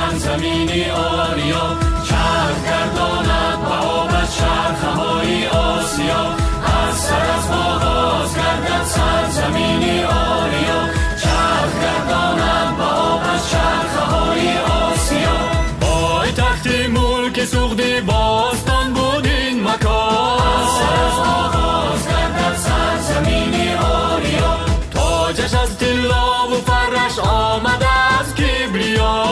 سرزمینی آریا، چرخ گرداند و آب از چرخه‌های آسیا. از سر از آغاز گردد سرزمینی آریا، چرخ گرداند و آب از چرخه‌های آسیا. پایتخت ملک سوخته باستان بود این مکان، از سر از آغاز گردد سرزمینی آریا. تاجش از طلا و فرش آمده از کبریا،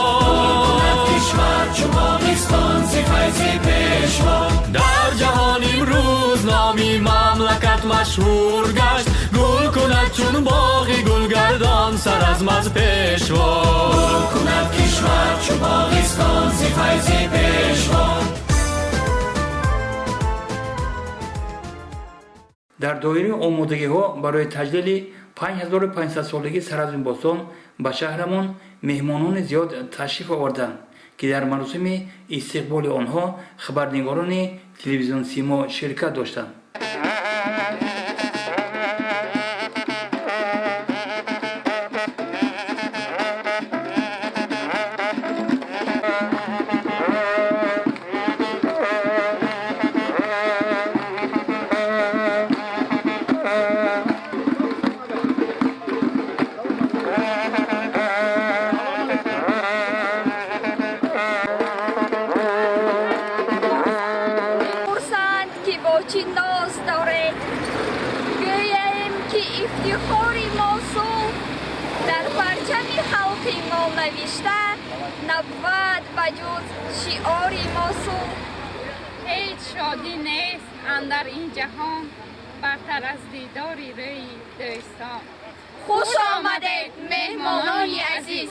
کشور چو باغستان ز فیض پیشوا. در جهان امروز نامی مملکت مشهور گشت، گل کند چون باغ گلگردان سرعزم از پیشوا. گل کند کشور چو باغستان ز فیض پیشوا. در دایره آمادگی‌ها برای تجلیل 5500 سالگی سرزمین باستان به شهرمان مهمانان زیاد تشریف آوردند که در مراسم استقبال آنها خبرنگاران تلویزیون سیما شرکت داشتند. نبود بجز شعار موسوم. هیچ شادی نیست اندر این جهان برتر از دیداری روی دوستان. خوش آمدید مهمانان عزیز.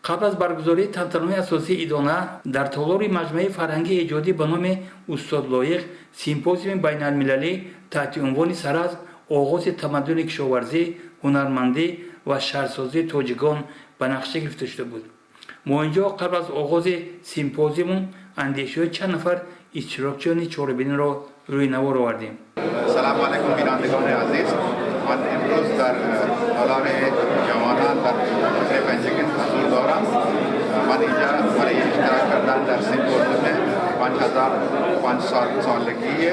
قبل از برگزاری تантанаҳои асосии идона дар толори маҷмӯаи фарҳангии эҷодӣ ба номи устод лоиқ симпозиуми байналмилалӣ таҳти унвони сараз оғози тамаддуни кишоварзӣ ҳунармандӣ ва шаҳрсозии тоҷикон ба нақша гирифта шуда буд. мо инҷо қабл аз оғози симпозиум андешҳои чанд нафар иштирокчиёни чорабиниро рӯи навор овардем. салому алайкум бинандагони азиз, ман имрӯз дар толори ҷавонан дар шаҳри Панҷагин ҳузур дорам. ман инҷа барои иштирок кардан дар симпозиуми 5500 солагии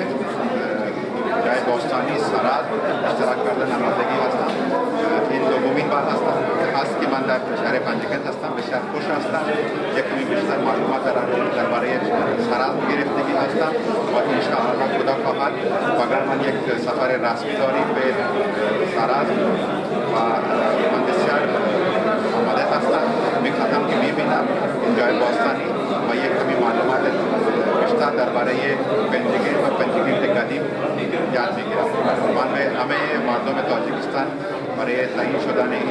ҷойи бостонии Сараз иштирок кардан амодагӣ ҳастам. ин дуввумин бар ҳаст ки ман дар шаҳри Панҷагин ҳастам. бисёр хуш ҳастам. яками бештар маълумот дар барои Сараз гирифтагӣ ҳастам ва иншоаллоҳ худо хоҳад фақат ман як сафари расмӣ дорем به Сараз ва ман бисёр омода ҳастам. мехоҳам ки бибинам ин ҷойи бостонӣ ва як ками маълумот بیشتر درباره پنجگین و پنجگین قدیم یاد میگیرم. من به همه مردم تاجیکستان برای تعیین شدن این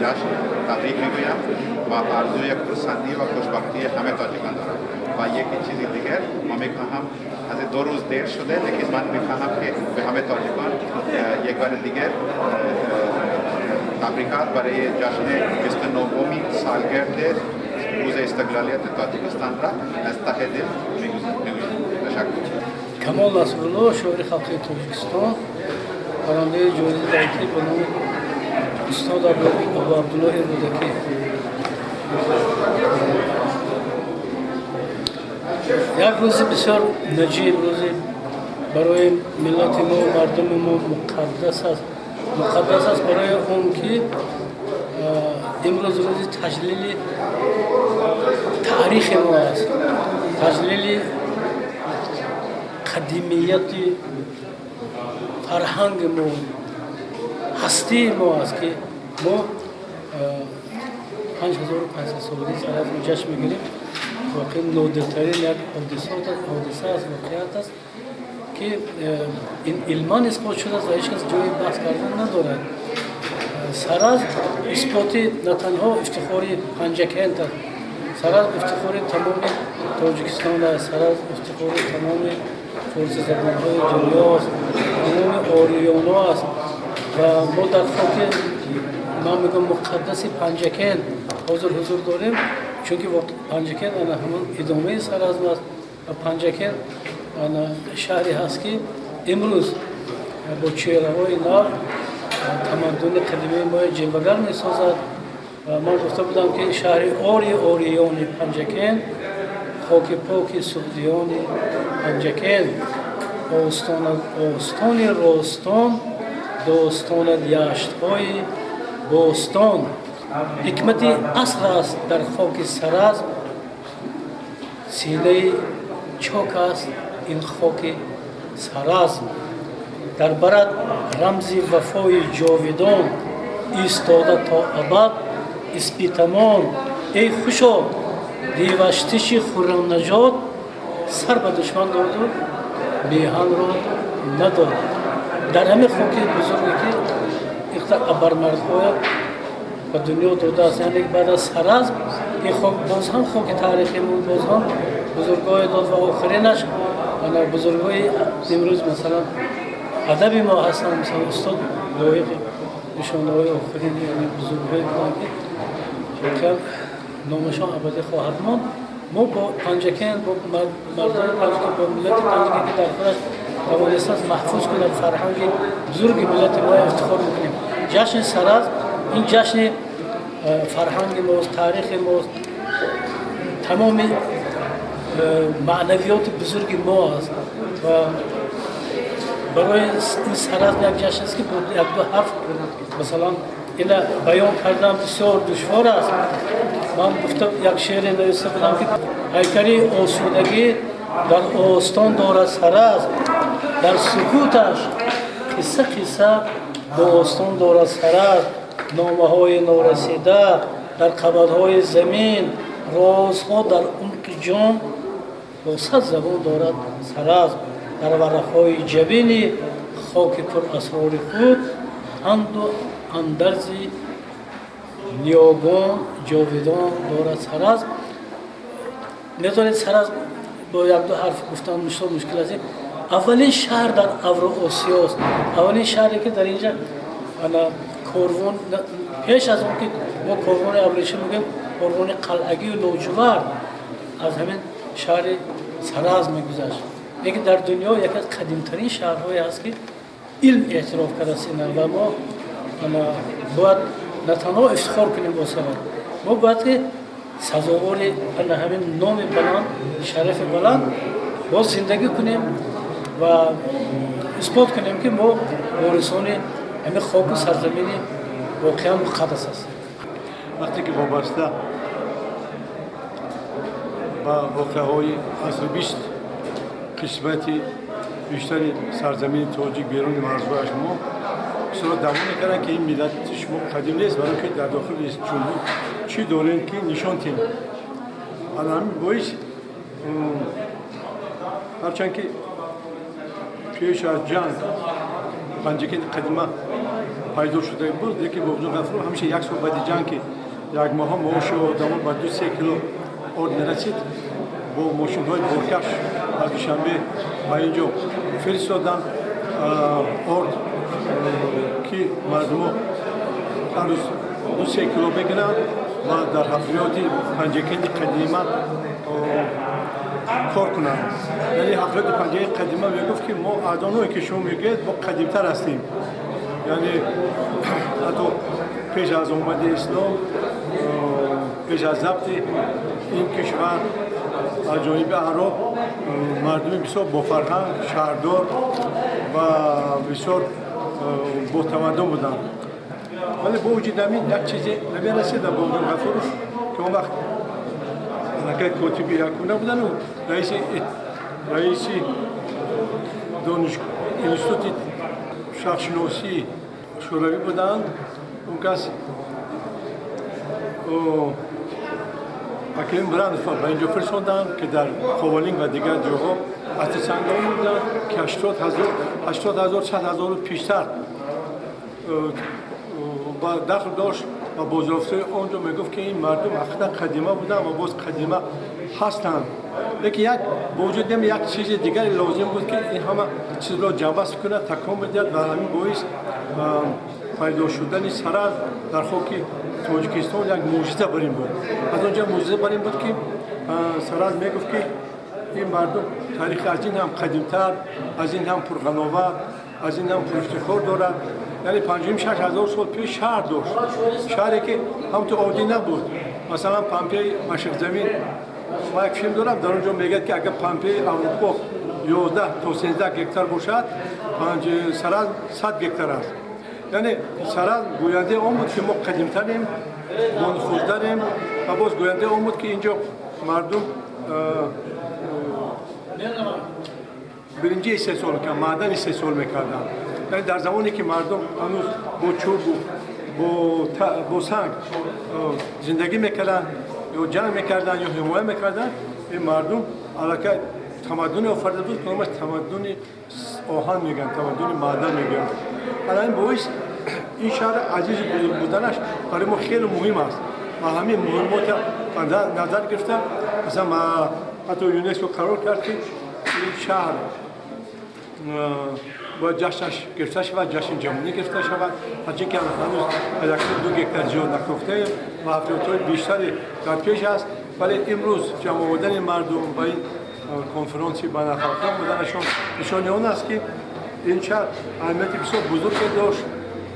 جشن تبریک میگویم و آرزوی خرسندی و خوشبختی همه تاجیکان دارم. و یکی چیزی دیگر من میخواهم از 2 روز دیر شده لیکن من میخواهم که به همه تاجیکان یک بار دیگر تبریکات برای جشن 29مین سالگرد روز استقلالیت تاجیکستان را از ته دل میگویم. تشکر. کمال نصرالله، شاعر خلقی تاجیکستان، برنده جایزه دولتی به نام استاد ابو عبدالله رودکی. یک روز بسیار نجیب، روزی برای ملت ما و مردم ما مقدس است برای اون که امروز روزی تجلیل تاریخ ما است، تجلیل قدیمیت فرهنگ ما، هستی ما است که ما 5500 سالگی سرات رو جشن میگیریم. واقعا نادرترین یک حادثه است، واقعیت است که این علمان اثبات شده است و هیچ کس جای بحث کردن ندارد. سرات اثباتی نه تنها افتخاری پنجکند است، سرات افتخاری تمام تاجیکستان است، سرات افتخاری تمام فارسی زبان‌های دنیا است، تمام آریانا است و ما در خاک من میگم مقدس پنجکند حضور داریم، چون که پنجکند همون ادامه سرات است و پنجکند شهری هست که امروز با چهره‌های نو تمدن قدیمی ما جلوگر می‌سازد. من گفته بودم که شهر آریان پنجکند، خاک پاک سعدیان پنجکند، آستان راستان، داستان یشت‌های باستان. حکمت عصر است در خاک سرز، سینه چاک است این خاک سرز. در برد رمز وفای جاویدان ایستاده تا ابد اسپیتمان. ای خوشا دیوشتش خرم نجات، سر به دشمن داد و میهن را نداد. در همه خاک بزرگی که اختر ابرمردهای به دنیا داده است، یعنی بعد از سرز این خاک باز هم خاک تاریخی بود، باز هم بزرگای داد و آخرینش بزرگای امروز مثلا ادبی ما هستن، مثلا استاد لایق نشانه‌های آخرین یعنی بزرگای بودن که نامشان ابدی خواهد ماند. ما با پنجکند، با مردم پنجکند، با ملت پنجکند که در خودش توانسته محفوظ کنند فرهنگ بزرگ ملت ما افتخار میکنیم. جشن سرز این جشن فرهنگ ماست، تاریخ ماست، تمام معنویات بزرگ ما است و برای این سرز یک جشن است که با یک دو حرف مثلا این بیان کردن بسیار دشوار است. من گفتم یک شعر نوشته بودم که هیکلی آسودگی در آستان دارد سرز، در سکوتش قصه داستان دارد سرز. نامه‌های نارسیده در قبرهای زمین، رازها در عمق جان با 100 زبان دارد سرز. در ورق‌های جبین خاک پر اسرار خود اندرز نیاگان ҷовидон дорад Саразм. Метавонед Саразм бо як-ду ҳарф гуфтан мушкил аст. Аввалин шаҳр дар Авроосиёст. Аввалин шаҳре ки дар инҷа корвон пеш аз он ки мо корвони абришӣ мегӯем, корвони қалъагию лоҷувард аз ҳамин шаҳри Саразм мегузашт. лекин дар дунё яке аз қадимтарин шаҳрҳое аст ки илм эътироф кардааст ва мо бояд на танҳо ифтихор кунем бо Сараз, мо бояд ки сазовори ҳамин номи баланд, шарафи баланд боз зиндагӣ кунем ва исбот кунем ки мо ворисони ҳамин хоку сарзамини воқеан муқаддас аст. вақте ки вобаста ба воқеаҳои асри 20 қисмати бештари сарзамини тоҷик беруни марзҳояш мо бисёр давом мекарданд ки ин миллати шумо қадим нест, барои ки дар дохили ҷумҳур чӣ дорем ки нишон тем. ана ҳамин боис ҳарчанд ки пеш аз ҷанг панҷакени қадима пайдо шуда буд, лекин бо вуҷуди гафур ҳамеша як сол баъди ҷанг ки як моҳа маоши одамон ба 2-3 кило орд мерасид, бо мошинҳои боркаш аз душанбе ба инҷо фиристодан орд ки мардумо ҳар рӯз 2-3 кило бигиранд ва дар ҳафриёти панҷакени қадима кор кунанд. яъне ҳафриёти панҷакени қадима мегуфт ки мо аз онҳое ки шумо мегӯед мо қадимтар ҳастем. яъне ҳатто пеш аз омади ислом, пеш аз забти ин кишвар аз ҷониби аъроб мардуми бисёр бофарҳанг, шаҳрдор ва бисёр ботамаддун буданд. вале бо вуҷуди ҳамин як чизе намерасида бо Гафуров ки он вақт анакай котиби якуна будану раиси институти шахшиносии шӯравӣ буданд. он кас Аким Брандов ба инҷо фирсонданд ки дар Ховалин ва дигар ҷоҳо астисангон буданд ки 80,000 100,000 пештар ба дахл дошт ва бозёфтаи он ҷо мегуфт ки ин мардум ҳақиқатан қадима буданд ва боз қадима ҳастанд. лекин як бо вуҷуди як чизи дигаре лозим буд ки ин ҳама чизро ҷамъбаст кунад, такон бидиҳад ва ҳамин боис пайдо шудани Сараз дар хоки Тоҷикистон як мӯъҷиза бар ин буд. аз он ҷо мӯъҷиза бар ин буд ки Сараз мегуфт ки ин мардум таърихи аз ин ҳам қадимтар, аз ин ҳам пурғановар, аз ин ҳам пурифтихор дорад. яъне 5-6 сол пеш шаҳр дошт, шаҳре ки ҳамто оддӣ набуд. масалан Помпеи Машиқзамин, ма як филм дорам, дар он ҷо мегӯяд ки агар Помпеи Аврупо 11 то 13 гектар бошад, Сараз 100 гектар аст. яъне Сараз гӯяндаи он буд ки мо қадимтарем, мо нуфуздарем ва боз гӯяндаи он буд ки инҷо мардум биринҷи истеҳсол мекарданд, маъдан истеҳсол мекарданд. яъне дар замоне ки мардум ҳанӯз бо чӯбу бо санг зиндагӣ мекарданд ё ҷанг мекарданд ё ҳимоя мекарданд, ин мардум аллакай тамаддуне офарида буд ки номаш тамаддуни оҳан мегӯянд, тамаддуни маъдан мегӯянд. ана ин боис ин шаҳр азизи бузург буданаш барои мо хеле муҳим аст ва ҳамин муҳимота назар гирифта масалан ҳатто ЮНЕСКО қарор кард ки ин шаҳр бояд ҷашнаш гирифта шавад, ҷашни ҷаҳонӣ гирифта шавад. ҳарчанд ки ҳанӯз аз 2 гектар зиёд накофтаем ва ҳафриётҳои бештаре дар пеш аст, вале имрӯз ҷамъ овардани мардум ба ин конференсияи байналхалқӣ омаданашон нишони он аст ки ин шаҳр аҳамияти бисёр бузурге дошт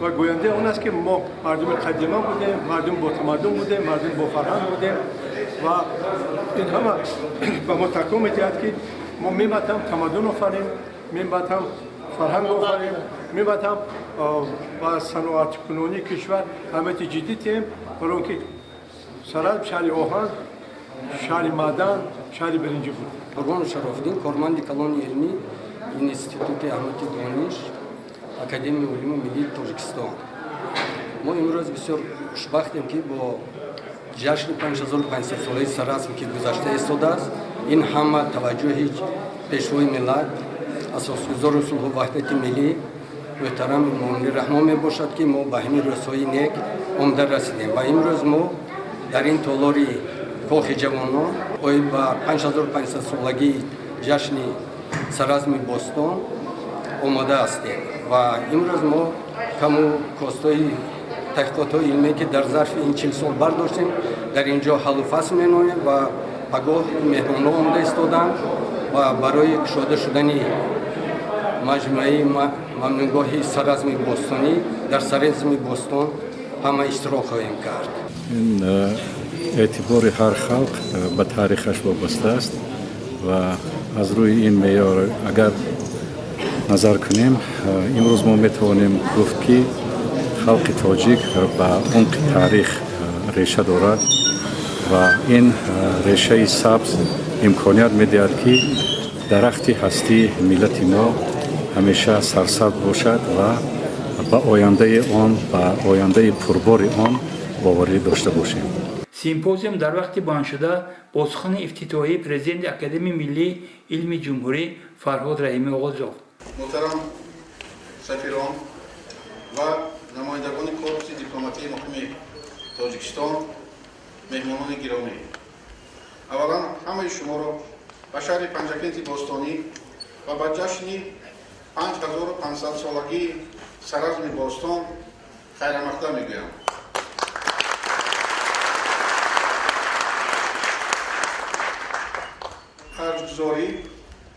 ва гӯяндаи он аст ки мо мардуми қадима будем, мардуми ботамаддун будем, мардуми бофарҳанг будем ва ин ҳама ба мо такон медиҳад ки мо мебаъд ҳам тамаддун офарем, мебаъд ҳам фарҳанг офарем, мебаъд ҳам ба саноаткунонии кишвар аҳамияти ҷиддӣ диҳем, барои он ки Сараз шаҳри оҳан, шаҳри маъдан, шаҳри биринҷӣ буд. Фарғон Шарофиддин, корманди калони илмӣ Институти Аҳмади Дониш, Академияи улуми миллии Тоҷикистон. мо имрӯз бисёр хушбахтем ки бо ҷашни 5500-солаи Саразм ки гузашта истодааст, ин ҳама таваҷҷӯҳи пешвои миллат, асосгузори сулҳу ваҳдати миллӣ муҳтарами Моъмини Раҳмон мебошад ки мо ба ҳамин рӯзҳои нек омада расидем ва имрӯз мо дар ин толори кохи ҷавонон оид ба 5500 солагии ҷашни саразми бостон омода ҳастем ва имрӯз мо каму костҳои таҳқиқотҳои илмие ки дар зарфи ин 40 сол бардоштем дар ин ҷо ҳаллу фасл меноем ва пагоҳ меҳмонон омода истоданд ва барои кушода шудани маҷмӯаи мамнунгоҳи саразми бостонӣ дар саразми бостон ҳама иштирок хоҳем кард. اعتبار هر خلق به تاریخش وابسته است و از روی این معیار اگر نظر کنیم امروز ما میتوانیم گفت که خلق تاجیک به عمق تاریخ ریشه دارد و این ریشه سبز امکانیت میدهد که درخت هستی ملت ما همیشه سرسبز باشد و به آینده پربار آن باوری داشته باشیم. سیمپوزیوم در وقت بیان شده با سخن افتتاحی پرزیدنت اکادمی ملی علم جمهوری فرهاد رحیمی آغاز یافت. محترم سفیران و نمایندگان کورپس دیپلماتی مقیم تاجیکستان، مهمانان گرامی، اولا همه شما را به شهر پنجکент بوستانی و به جشن 5500 سالگی سرازمی بوستان خیرمقدم میگویم. ارزش‌گذاری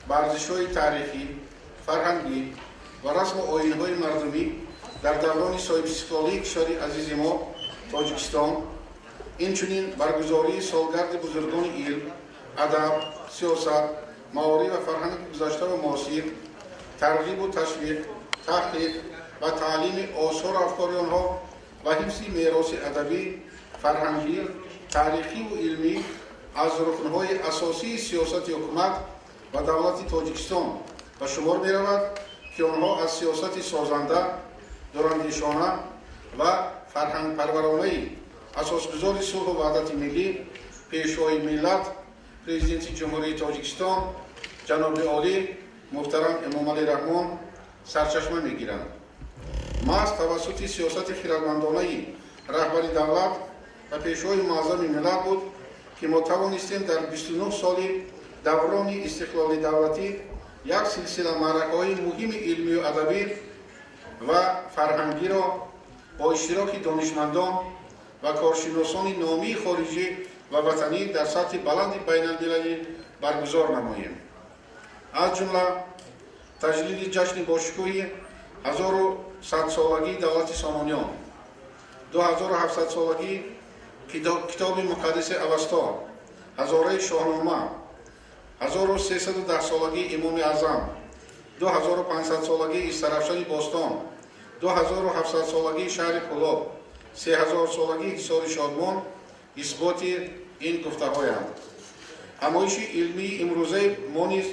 به ارزش‌های تاریخی، فرهنگی و رسم و آیین‌های مردمی در دوران صاحب استقلالی کشور عزیز ما تاجیکستان، اینچنین برگزاری سالگرد بزرگان علم، ادب، سیاست، معارف و فرهنگ گذشته و معاصر، ترغیب و تشویق، تحقیق و تعلیم آثار و افکار آنها و حفظ میراث ادبی، فرهنگی، تاریخی و علمی از رکن‌های اساسی سیاست حکومت و دولت تاجیکستان به شمار می‌رود که آنها از سیاست سازنده، دراندیشانه و فرهنگ پرورانه اساسگذار صلح و وحدت ملی پیشوای ملت پرزیدنت جمهوری تاجیکستان جناب عالی محترم امامعلی رحمان سرچشمه می‌گیرند. محض توسط سیاست خردمندانه رهبری دولت و پیشوای معظم ملت بود که ما توانستیم در 29 سال دوران استقلال دولتی یک سلسله معرکه‌های مهم علمی و ادبی و فرهنگی را با اشتراک دانشمندان و کارشناسان نامی خارجی و وطنی در سطح بلند بین‌المللی برگزار نماییم. از جمله تجلیل جشن باشکوه 1100 سالگی دولت سامانیان، 2700 سالگی کتاب مقدس اوستا، هزاره شاهنامه، 1310 سالگی امام اعظم، 2500 سالگی استرافشان باستان، 2700 سالگی شهر پولاب، 3000 سالگی حصار شادمان اثبات این گفته‌هایند. همایش علمی امروزه ما نیز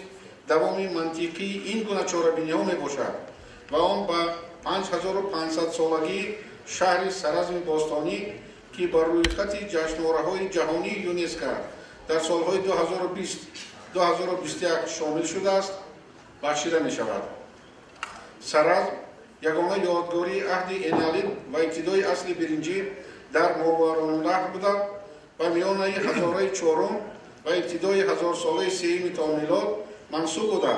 دوام منطقی این گونه چاره‌بینی‌ها میباشد و آن به 5500 سالگی شهر سرازم باستانی که بر روی خط جشنواره‌های جهانی یونسکو در سالهای 2020-2021 شامل شده است بخشیده می شود. سرازم یگانه یادگاری عهد انیالیت و ابتدای اصل برنجی در ماورالنهر بوده و میانه هزاره چهارم و ابتدای 1000 ساله سوم تا میلاد منصوب بوده.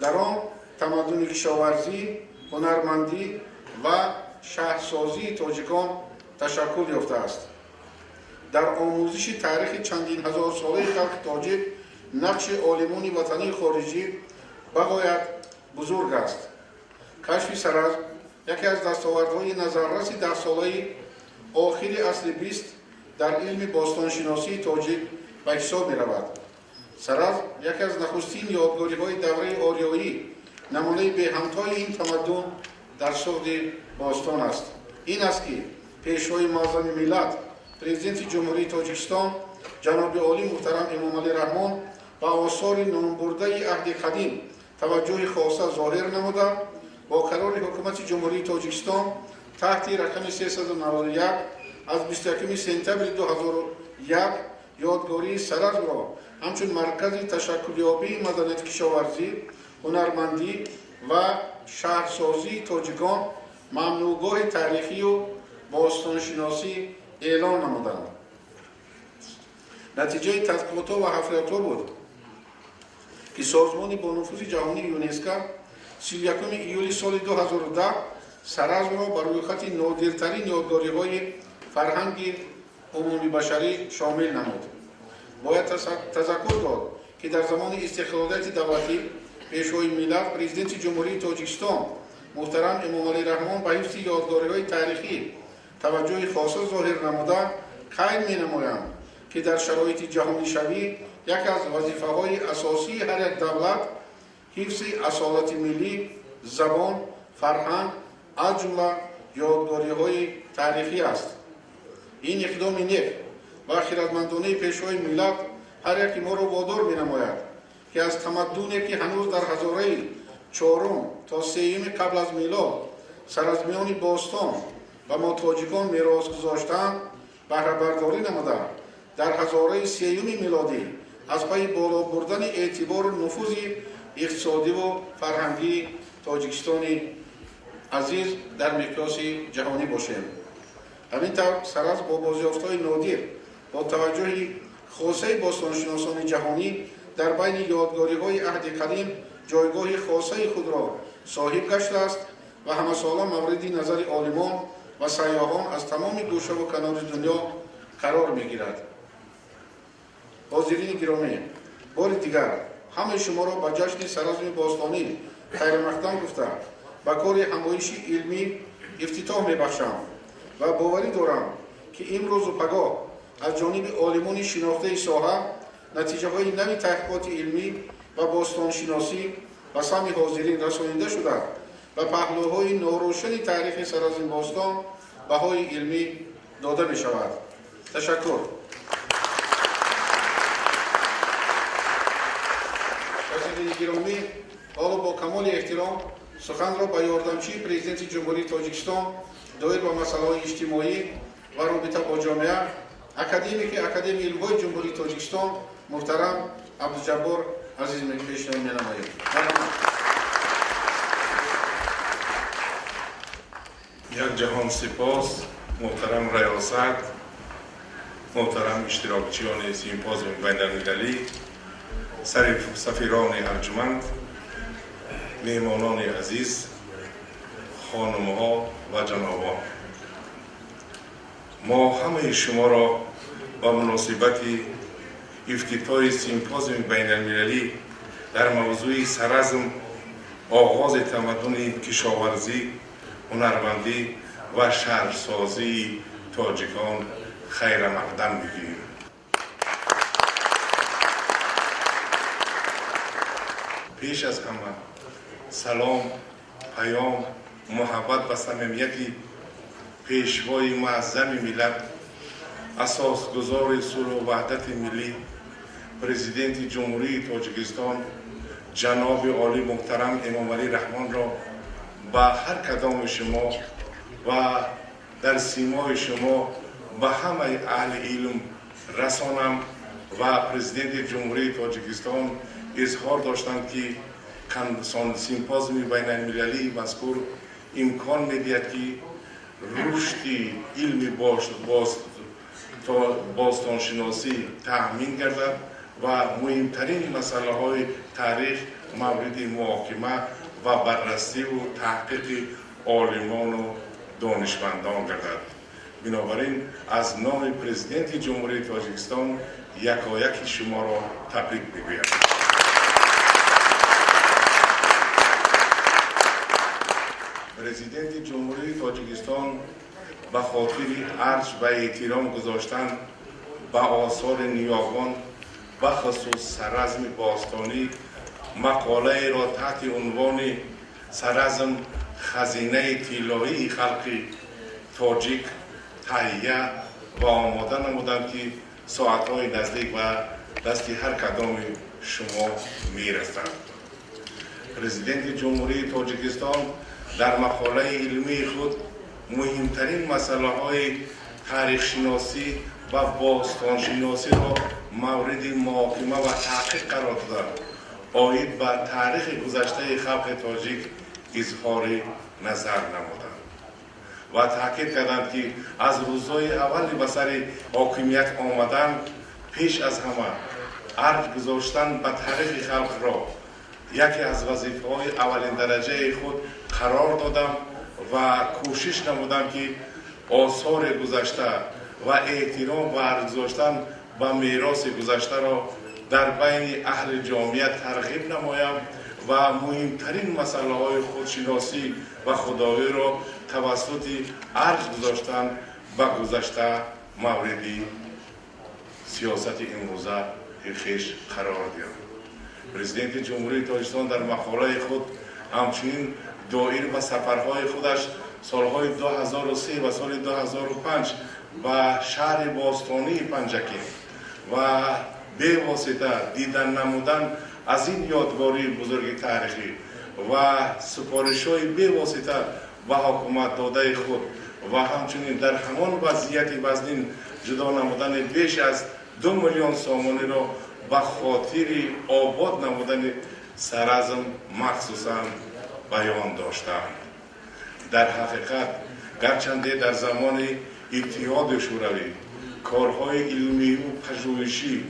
در آن تمدن کشاورزی، هنرمندی و شهرسازی تاجیکان تشکل یافته است. در آموزش تاریخ چندین هزار ساله خلق تاجیک نقش عالمان وطنی خارجی بغایت بزرگ است. کشف سرازم یکی از دستاوردهای نظررس 10 ساله آخر اصل 20 در علم باستانشناسی تاجیک به حساب می رود. سرازم یکی از نخستین یادگاری‌های دوره آریایی نمونه به همتای این تمدن در سرد باستان است. این است که پیشوای معظم ملت پرزیدنت جمهوری تاجیکستان جناب عالی محترم امامعلی رحمان و آثار نامبرده عهد قدیم توجه خاصه ظاهر نموده با قرار حکومت جمهوری تاجیکستان تحت رقم 391 از 21 سپتامبر 2001 یادگاری سرازم را همچون مرکز تشکلیابی مدنیت کشاورزی، هنرمندی و شهرسازی تاجیکان ممنوعگاه تاریخی و باستانشناسی اعلان نمودند. نتیجه تحقیقات و حفریات بود که سازمان با نفوذ جهانی یونسکو 31 ایولی سال 2010 سرزم را بر روی خط نادرترین یادگاری‌های فرهنگ عمومی بشری شامل نمود. باید تذکر داد که در زمان استقلالیت دولتی پیشوای ملت پرزیدنت جمهوری تاجیکستان محترم امام علی رحمان به حفظ یادگاری‌های تاریخی توجه خاص ظاهر نموده قید می‌نمایند که در شرایط جهانی شوی یک از وظیفه‌های اساسی هر یک دولت حفظ اصالت ملی، زبان، فرهنگ از جمله یادگاری‌های تاریخی است. این اقدام نیک و خردمندانه پیشوای ملت هر یکی ما را وادار می‌نماید که از تمدنی که هنوز در هزاره چهارم تا سوم قبل از میلاد سرزمیان باستان و ما تاجیکان میراث گذاشتند بهره برداری نموده در هزاره سوم میلادی از پای بالا بردن اعتبار و نفوذ اقتصادی و فرهنگی تاجیکستان عزیز در مقیاس جهانی باشیم. همینطور سرز با بازیافت‌های نادر با توجه خاصه باستانشناسان جهانی در بین یادگاری‌های عهد قدیم جایگاه خاصه خود را صاحب گشته است و همه ساله مورد نظر عالمان و سیاحان از تمام گوشه و کنار دنیا قرار می‌گیرد. حاضرین گرامی، بار دیگر همه شما را به جشن سرزم باستانی خیر مقدم گفته به کار همایش علمی افتتاح می‌بخشم و باوری دارم که امروز و پگاه از جانب عالمان شناخته ساحه نتیجه‌های نوی تحقیقات علمی و باستانشناسی به سمع حاضرین رسانیده شده و پهلوهای ناروشن تاریخ سرزم باستان بهای علمی داده می شود. تشکر. عزیزان گرامی، حالا با کمال احترام سخن را به یاردمچی پرزیدنت جمهوری تاجیکستان دایر به مسائل اجتماعی و رابطه با جامعه اکادمی علم‌های جمهوری تاجیکستان محترم عبدالجبار عزیز پیشنهاد می‌نمایم. یک جهان سپاس محترم ریاست، محترم اشتراکچیان سیمپوزیوم بین‌المللی، سفیران ارجمند، مهمانان عزیز، خانم‌ها و جنابان، ما همه شما را با مناسبت افتتاح سیمپوزیوم بین‌المللی در موضوع سرزم آغاز تمدن کشاورزی، هنرمندی و شهرسازی تاجیکان خیر مقدم می‌گوییم. پیش از همه سلام، پیام، محبت و صمیمیتی پیشوای معظم ملت، اساسگزار صلح و وحدت ملی، پرزیدنت جمهوری تاجیکستان جناب عالی محترم امام علی رحمان را با هر کدام شما و در سیمای شما به همه اهل علم رسانم و پرزیدنت جمهوری تاجیکستان اظهار داشتند که سیمپوزیوم بین‌المللی مذکور امکان می‌دهد که رشد علم باستانشناسی تأمین گردد و مهمترین مسئله های تاریخ مورد محاکمه و بررسی و تحقیق عالمان و دانشمندان گردد. بنابراین از نام پرزیدنت جمهوری تاجیکستان یکایک شما را تبریک میگویم. پرزیدنت جمهوری تاجیکستان به خاطر ارج و احترام گذاشتن به آثار نیاگان و خصوص سرزم باستانی مقاله را تحت عنوان سرزم خزینه طلایی خلق تاجیک تهیه و آماده نمودند که ساعتهای نزدیک و دست هر کدام شما میرسند. پرزیدنت جمهوری تاجیکستان در مقاله علمی خود مهمترین مسئله های تاریخ شناسی و باستان شناسی را مورد محاکمه و تحقیق قرار داد. آید به تاریخ گذشته خلق تاجیک اظهار نظر نمودند و تاکید کردند که از روزهای اول به سر حاکمیت آمدن پیش از همه ارج گذاشتن به تاریخ خلق را یکی از وظیفه‌های اولین درجه خود قرار دادم و کوشش نمودم که آثار گذشته و احترام و ارج گذاشتن به میراث گذشته را در بین اهل جامعه ترغیب نمایم و مهمترین مسئله های خودشناسی و خودآگاهی را توسط ارج گذاشتن به گذشته موردی سیاست امروزه خیش قرار دهم. پرزیدنت جمهوری تاجیکستان در مقاله خود همچنین دایر به سفرهای خودش سالهای 2003 و سال 2005 به شهر باستانی پنجکین و به واسطه دیدن نمودن از این یادگاری بزرگ تاریخی و سفارش‌های به واسطه به حکومت داده خود و همچنین در همان وضعیت وزنین جدا نمودن بیش از 2 میلیون سامانی را به خاطر آباد نمودن سرازم مخصوصا بیان داشتند. در حقیقت گرچنده در زمان اتحاد شوروی کارهای علمی و پژوهشی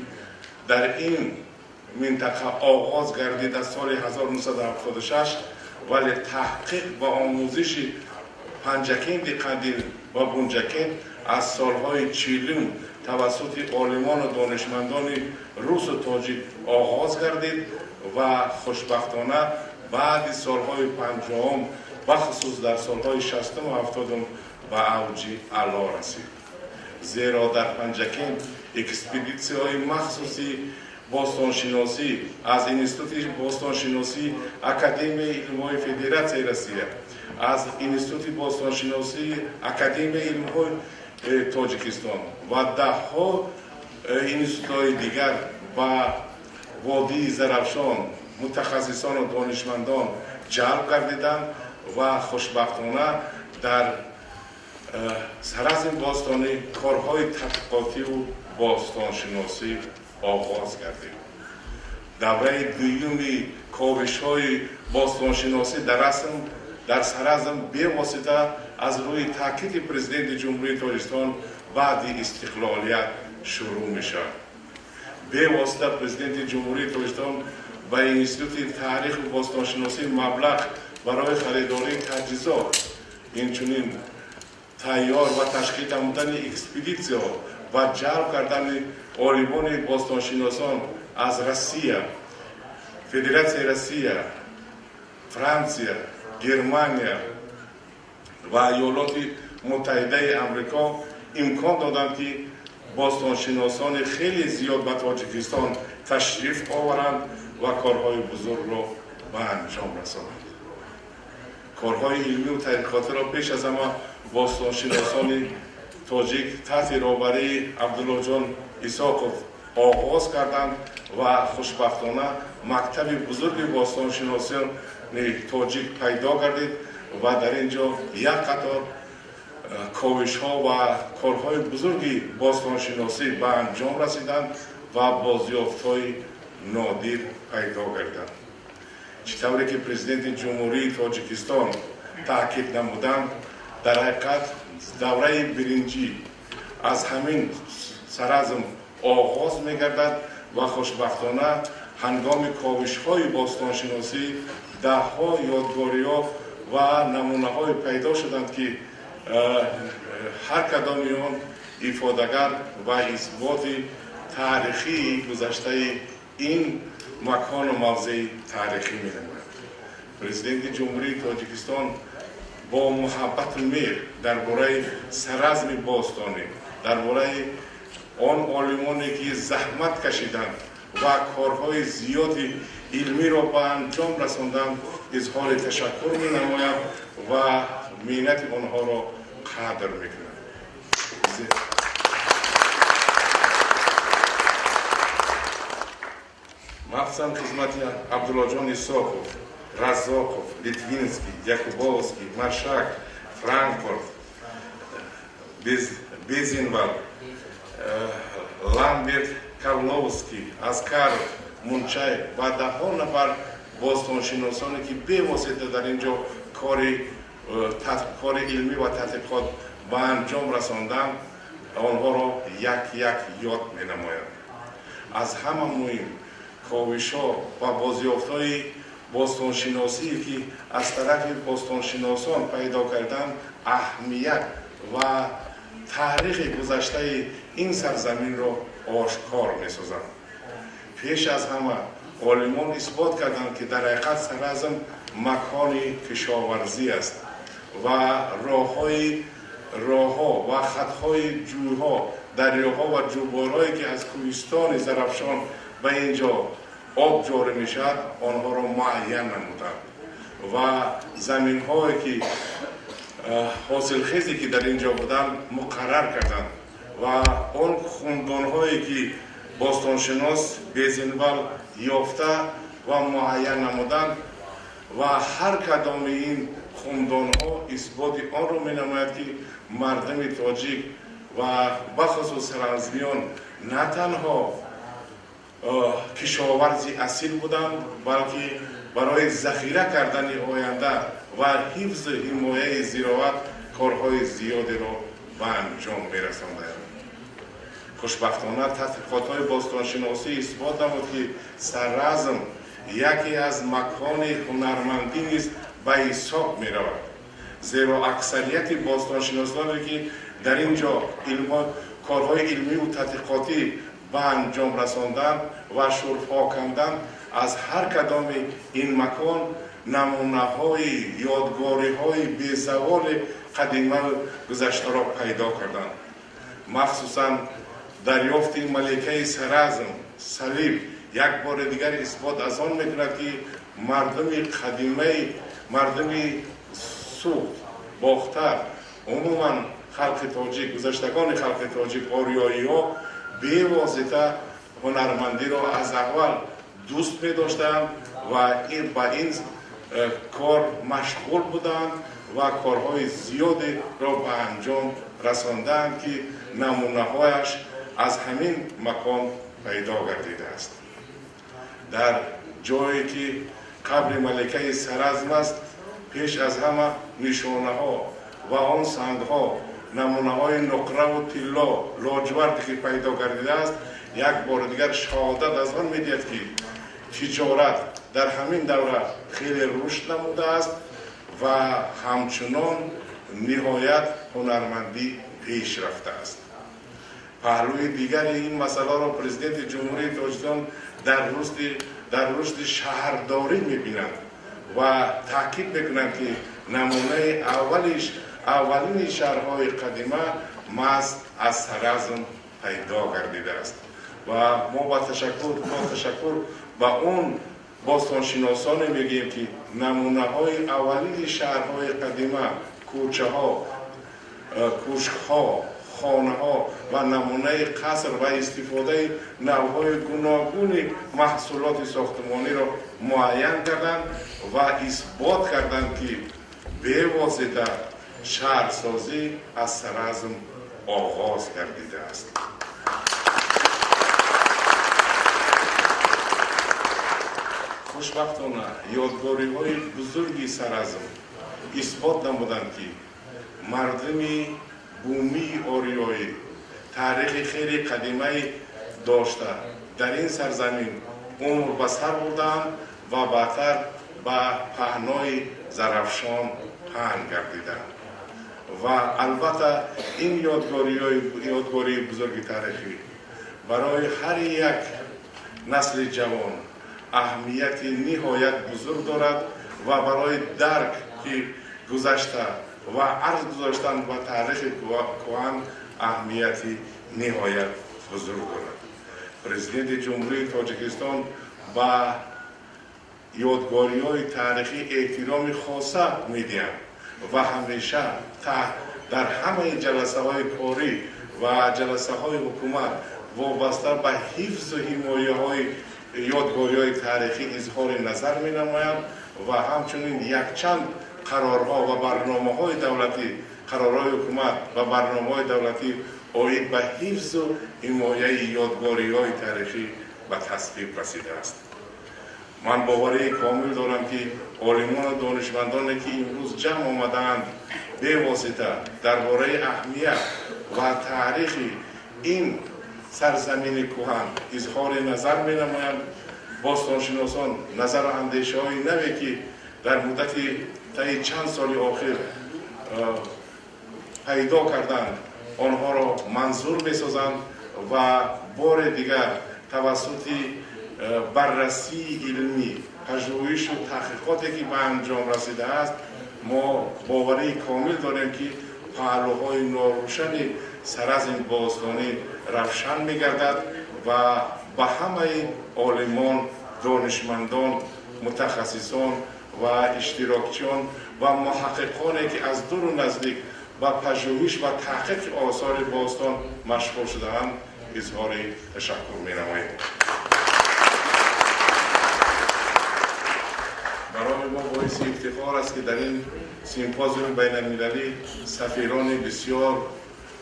در این منطقه آغاز گردید از سال 1976 ولی تحقیق و آموزش پنجکین قدیم و بونجکین از سالهای 40 توسط عالمان و دانشمندان روس و تاجیک آغاز گردید و خوشبختانه بعد سالهای 50 و خصوص در سالهای 60 و 70 به اوج علا رسید. زیرا در پنجکین اکسپدیسی‌های مخصوصی باستانشناسی از انستیتوت باستانشناسی اکادمی علم‌های فدراسیون روسیه، از انستیتوت باستانشناسی اکادمی علم‌های تاجیکستان و ده‌ها انستیتوت‌های دیگر و وادی زرافشان متخصصان و دانشمندان جلب گردیدند و خوشبختانه در سرازم باستانی کارهای تحقیقاتی و باستانشناسی آغاز گردید. دوره دومی کاوش‌های باستانشناسی در سرازم به واسطه از روی تاکید پرزیدنت جمهوری تاجیکستان بعد استقلالیت شروع می‌شد. به واسطه پرزیدنت جمهوری تاجیکستان و انستیتوت تاریخ و باستانشناسی مبلغ برای خریداری تجهیزات اینچنین تیار و تشکیل نمودن اکسپدیسیون و جلب کردن عالمان باستانشناسان از روسیه، فدراسیون روسیه، فرانسه، گرمانیا و ایالات متحده آمریکا امکان دادند که باستانشناسان خیلی زیاد به تاجیکستان تشریف آورند و کارهای بزرگ را به انجام رسانند. کارهای علمی و تحقیقاتی را پیش از همه باستانشناسان تاجیک تحت رهبری عبدالله جان ایساقوف آغاز کردند و خوشبختانه مکتب بزرگ باستانشناسان تاجیک پیدا گردید و در اینجا یک قطار کاوش‌ها و کارهای بزرگی باستانشناسی به انجام رسیدند و بازیافت‌های نادر پیدا گردند. چطوری که پرزیدنت جمهوری تاجیکستان تاکید نمودند، در حقیقت دوره برنجی از همین سرازم آغاز می‌گردد و خوشبختانه هنگام کاوش‌های باستانشناسی ده‌ها یادگاری‌ها و نمونه‌های پیدا شدند که هر کدام آن افادهگر و اثبات تاریخی گذشته این مکان و موضع تاریخی می‌نماید. پرزیدنت جمهوری تاجیکستان با محبت میر درباره سرازم باستانی، درباره آن عالمانی که زحمت کشیدند و کارهای زیادی علمی را به انجام رساندند اظهار تشکر می‌نمایم و منت آنها را قدر می‌کنم. مخصوصا خدمت عبدالله جان ایساقوف، رزاقوف، لیتوینسکی، یاکوبووسکی، مارشاک، فرانکفورت، بیزینوال، لامبرت کارلووسکی، اسکارов، مونچای و ده‌ها نفر باستانشناسانی که به واسطه در اینجا کار علمی و تحقیقات به انجام رساندند آنها را یک یک یاد می‌نمایم. از همه مهم کاوش‌ها و بازیافت‌های باستانشناسی که از طرف باستانشناسان پیدا کردن اهمیت و تاریخ گذشته این سرزمین را آشکار می‌سازند. پیش از همه عالمان اثبات کردند که در حقیقت سرازم مکان کشاورزی است و راه‌ها و خطهای جوی‌ها، دریاها و جوبارهایی که از کوهستان زرافشان به اینجا آب جاری میشد آنها را معین نمودند و زمین‌هایی که حاصلخیزی که در اینجا بودند مقرر کردند و آن خاندان‌هایی که باستانشناس بیزنول یافته و معین نمودند و هر کدام این خاندان‌ها اثبات آن را می‌نماید که مردم تاجیک و بخصوص سرزمیان نه تنها کشاورزی اصیل بودند بلکه برای ذخیره کردن آینده و حفظ حمایه زراعت کارهای زیادی را به انجام می‌رساندند. خوشبختانه تحقیقات‌های باستانشناسی اثبات نمود که سرازم یکی از مکان هنرمندی نیز به حساب می‌رود، زیرا اکثریت باستانشناسانی که در اینجا کارهای علمی و تحقیقاتی به انجام رساندند و شرف‌ها کردند از هر کدام این مکان نمونه‌های یادگاری‌های بی‌زوال قدیمی گذشته را پیدا کردند. مخصوصاً دریافت ملکه سرازم صلیب یک بار دیگر اثبات از آن می‌کند که مردم قدیمی، مردم سوخت، باختر، عموماً خلق تاجیک، گذشتگان خلق تاجیک آریایی‌ها به واسطه هنرمندی را از اول دوست می‌داشتند و با این کار مشغول بودند و کارهای زیادی را به انجام رساندند که نمونه‌هایش از همین مکان پیدا گردیده است. در جایی که قبر ملکه سرازم است پیش از همه نشانه‌ها و آن سنگ‌ها، نمونه‌های نقره و طلا لاجوردی که پیدا گردیده است یک بار دیگر شهادت از آن می‌دهد که تجارت در همین دوره خیلی رشد نموده است و همچنان نهایت هنرمندی پیش رفته است. پهلوی دیگر این مسئله را پرزیدنت جمهوری تاجیکستان در رشد شهرداری می‌بینند و تاکید می‌کنند که نمونه اولین شهرهای قدیمه محض از سرازم پیدا گردیده است و ما با تشکر با اون باستانشناسان میگیم که نمونه‌های اولین شهرهای قدیمه، کوچه‌ها، کوشک‌ها، خانه‌ها و نمونه قصر و استفاده نوع‌های گوناگون محصولات ساختمانی را معین کردند و اثبات کردند که به واسطه شهرسازی از سرازم آغاز گردیده است. خوشبختانه یادگاری‌های بزرگی سرازم اثبات نمودند که مردم بومی آریایی تاریخ خیلی قدیمی داشته در این سرزمین عمر به سر بردند و بعدتر به پهنای زرافشان پهن گردیدند و البته این یادگاری بزرگ تاریخی برای هر یک نسل جوان اهمیت نهایت بزرگ دارد و برای درک که گذشته و عرض گذاشتن و تاریخ کهن اهمیتی نهایت بزرگ دارد. پرزیدنت جمهوری تاجیکستان با یادگاری‌های تاریخی احترام خاصه می‌دهند و همیشه در همه جلسه‌های کاری و جلسه‌های حکومت وابسته به حفظ و حمایه‌های یادگاری‌های تاریخی اظهار نظر می‌نمایند و همچنین یک چند قرارها و برنامه‌های دولتی، قرارهای حکومت و برنامه‌های دولتی آید به حفظ و حمایه یادگاری‌های تاریخی به تصویب رسیده است. من باوری کامل دارم که عالمان و دانشمندانی که امروز جمع آمدند به واسطه درباره اهمیت و تاریخ این سرزمین کهن اظهار نظر می نمایند. باستانشناسان نظر و اندیشه های نوی که در مدت طی چند سال آخر پیدا کردند آنها را منظور می سازند و بار دیگر توسط بررسی علمی، پژوهش و تحقیقاتی که به انجام رسیده است ما باوری کامل داریم که پهلوهای ناروشن سرزمین باستانی روشن می گردد و به همه عالمان، دانشمندان، متخصصان و اشتراکچیان و محققانی که از دور و نزدیک با پژوهش و تحقیق آثار باستان مشغول شده‌اند اظهار تشکر می‌نماییم. برای ما باعث افتخار است که در این سیمپوزیوم بین‌المللی سفیران بسیار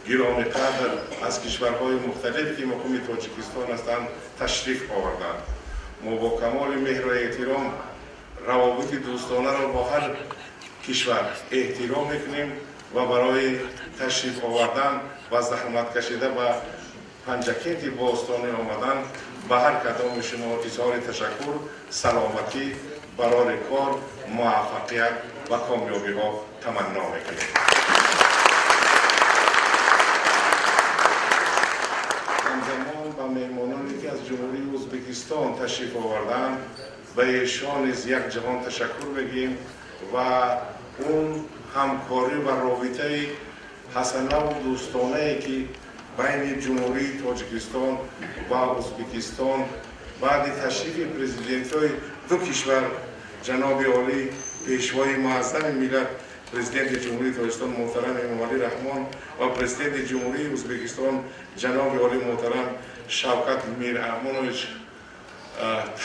گرانقدر از کشورهای مختلف که مقیم تاجیکستان هستند تشریف آوردند. ما با کمال مهر و احترام روابط دوستانه را با هر کشور احترام میکنیم و برای تشریف آوردن و زحمت کشیده و پنجکینت باستانی آمدن به هر کدام شما اظهار تشکر، سلامتی، برای کار، موفقیت و کامیابی ها تمنا میکنیم. همزمان به مهمانانی که از جمهوری ازبکستان تشریف آوردند به ایشان از یک جهان تشکر بگیم و اون همکاری و رابطه حسنه و دوستانه که بین جمهوری تاجیکستان و ازبکستان بعد تشریف پرزیدنت های دو کشور جناب عالی پیشوای معظم ملت پرزیدنت جمهوری تاجیکستان محترم امامعلی رحمان و پرزیدنت جمهوری ازبکستان جناب عالی محترم شوکت میررحمانویچ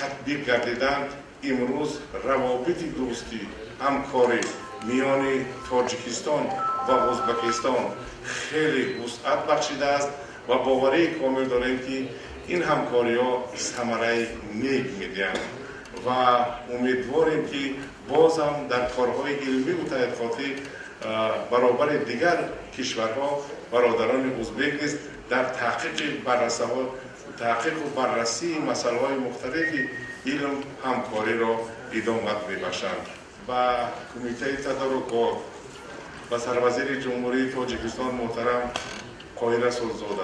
تطبیق گردیدند، امروز روابط دوستی همکاری میان تاجیکستان و ازبکستان خیلی وسعت بخشیده است و باوری کامل داریم که این همکاری ها ثمره نیک میدهند و امیدواریم که بازم در کارهای علمی و تحقیقاتی برابر دیگر کشورها برادران ازبک نیز در تحقیق و بررسی مسائل های مختلفی علم همکاری را ادامه میبخشند. و کمیته تدارکات و سروزیر جمهوری تاجیکستان محترم قاهره سلزاده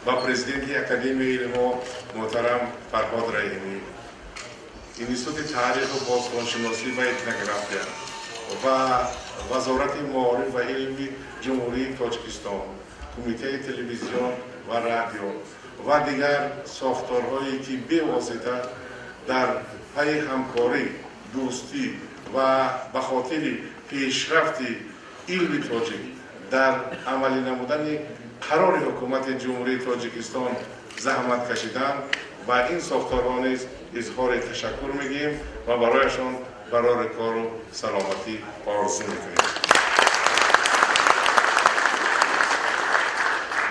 و پرزیدنت اکادمی علم محترم فرهاد رحیمی، انستیتوت تاریخ و باستانشناسی و اتنوگرافیا و وزارت معارف و علمی جمهوری تاجیکستان، کمیته تلویزیون و رادیو و دیگر ساختارهایی که به واسطه در پی همکاری، دوستی و به خاطر پیشرفت علم تاجیک در عملی نمودن قرار حکومت جمهوری تاجیکستان زحمت کشیدن و این ساختارها نیز اظهار تشکر میگیم و برایشان برای کار و سلامتی آرزو میکنیم.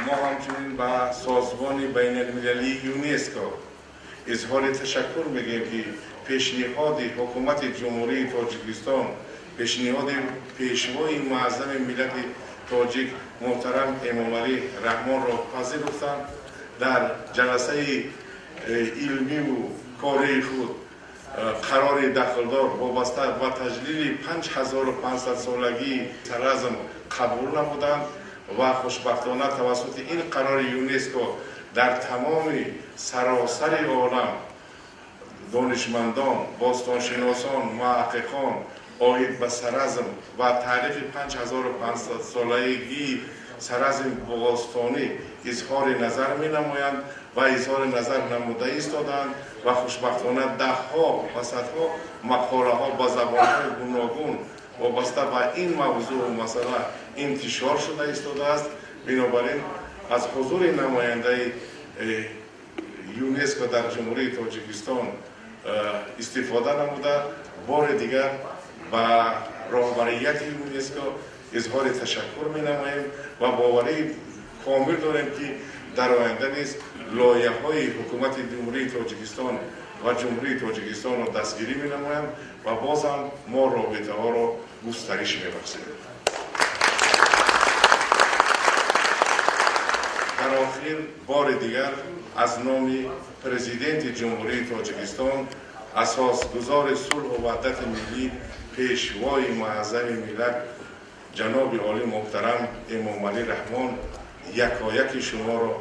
ما همچنین به سازمان بین المللی یونسکو اظهار تشکر میگیم که پیشنهاد حکومت جمهوری تاجیکستان، پیشنهاد پیشوای معظم ملت تاجیک محترم امامعلی رحمان را پذیرفتند در جلسه علمی و کاری خود قرار دخلدار وابسته و تجلیل 5500 سالگی سرزم قبول نمودند و خوشبختانه توسط این قرار یونسکو در تمام سراسر عالم دانشمندان، باستانشناسان، محققان آید به سرزم و تاریخ 5500 سالگی سرزم باستانی اظهار نظر می نمایند و اظهار نظر نموده ایستادند و خوشبختانه دهها و صدها مقاله ها با زبان‌های گوناگون وابسته به این موضوع و مسئله انتشار شده ایستاده است. بنابراین از حضور نماینده یونسکو در جمهوری تاجیکستان استفاده نموده بار دیگر با رهبریت یونسکو اظهار تشکر می نماییم و باوری کامل داریم که در آینده نیز لایحه‌های حکومت جمهوری تاجیکستان و جمهوری تاجیکستان را دستگیری می نماییم و بازم ما رابطه ها را گسترش می بخشیم. дар охир бори дигар аз номи президенти ҷумҳурии тоҷикистон асосгузори сулҳу ваҳдати миллӣ пешвои муаззами миллат ҷаноби олӣ муҳтарам эмомалӣ раҳмон якояки шуморо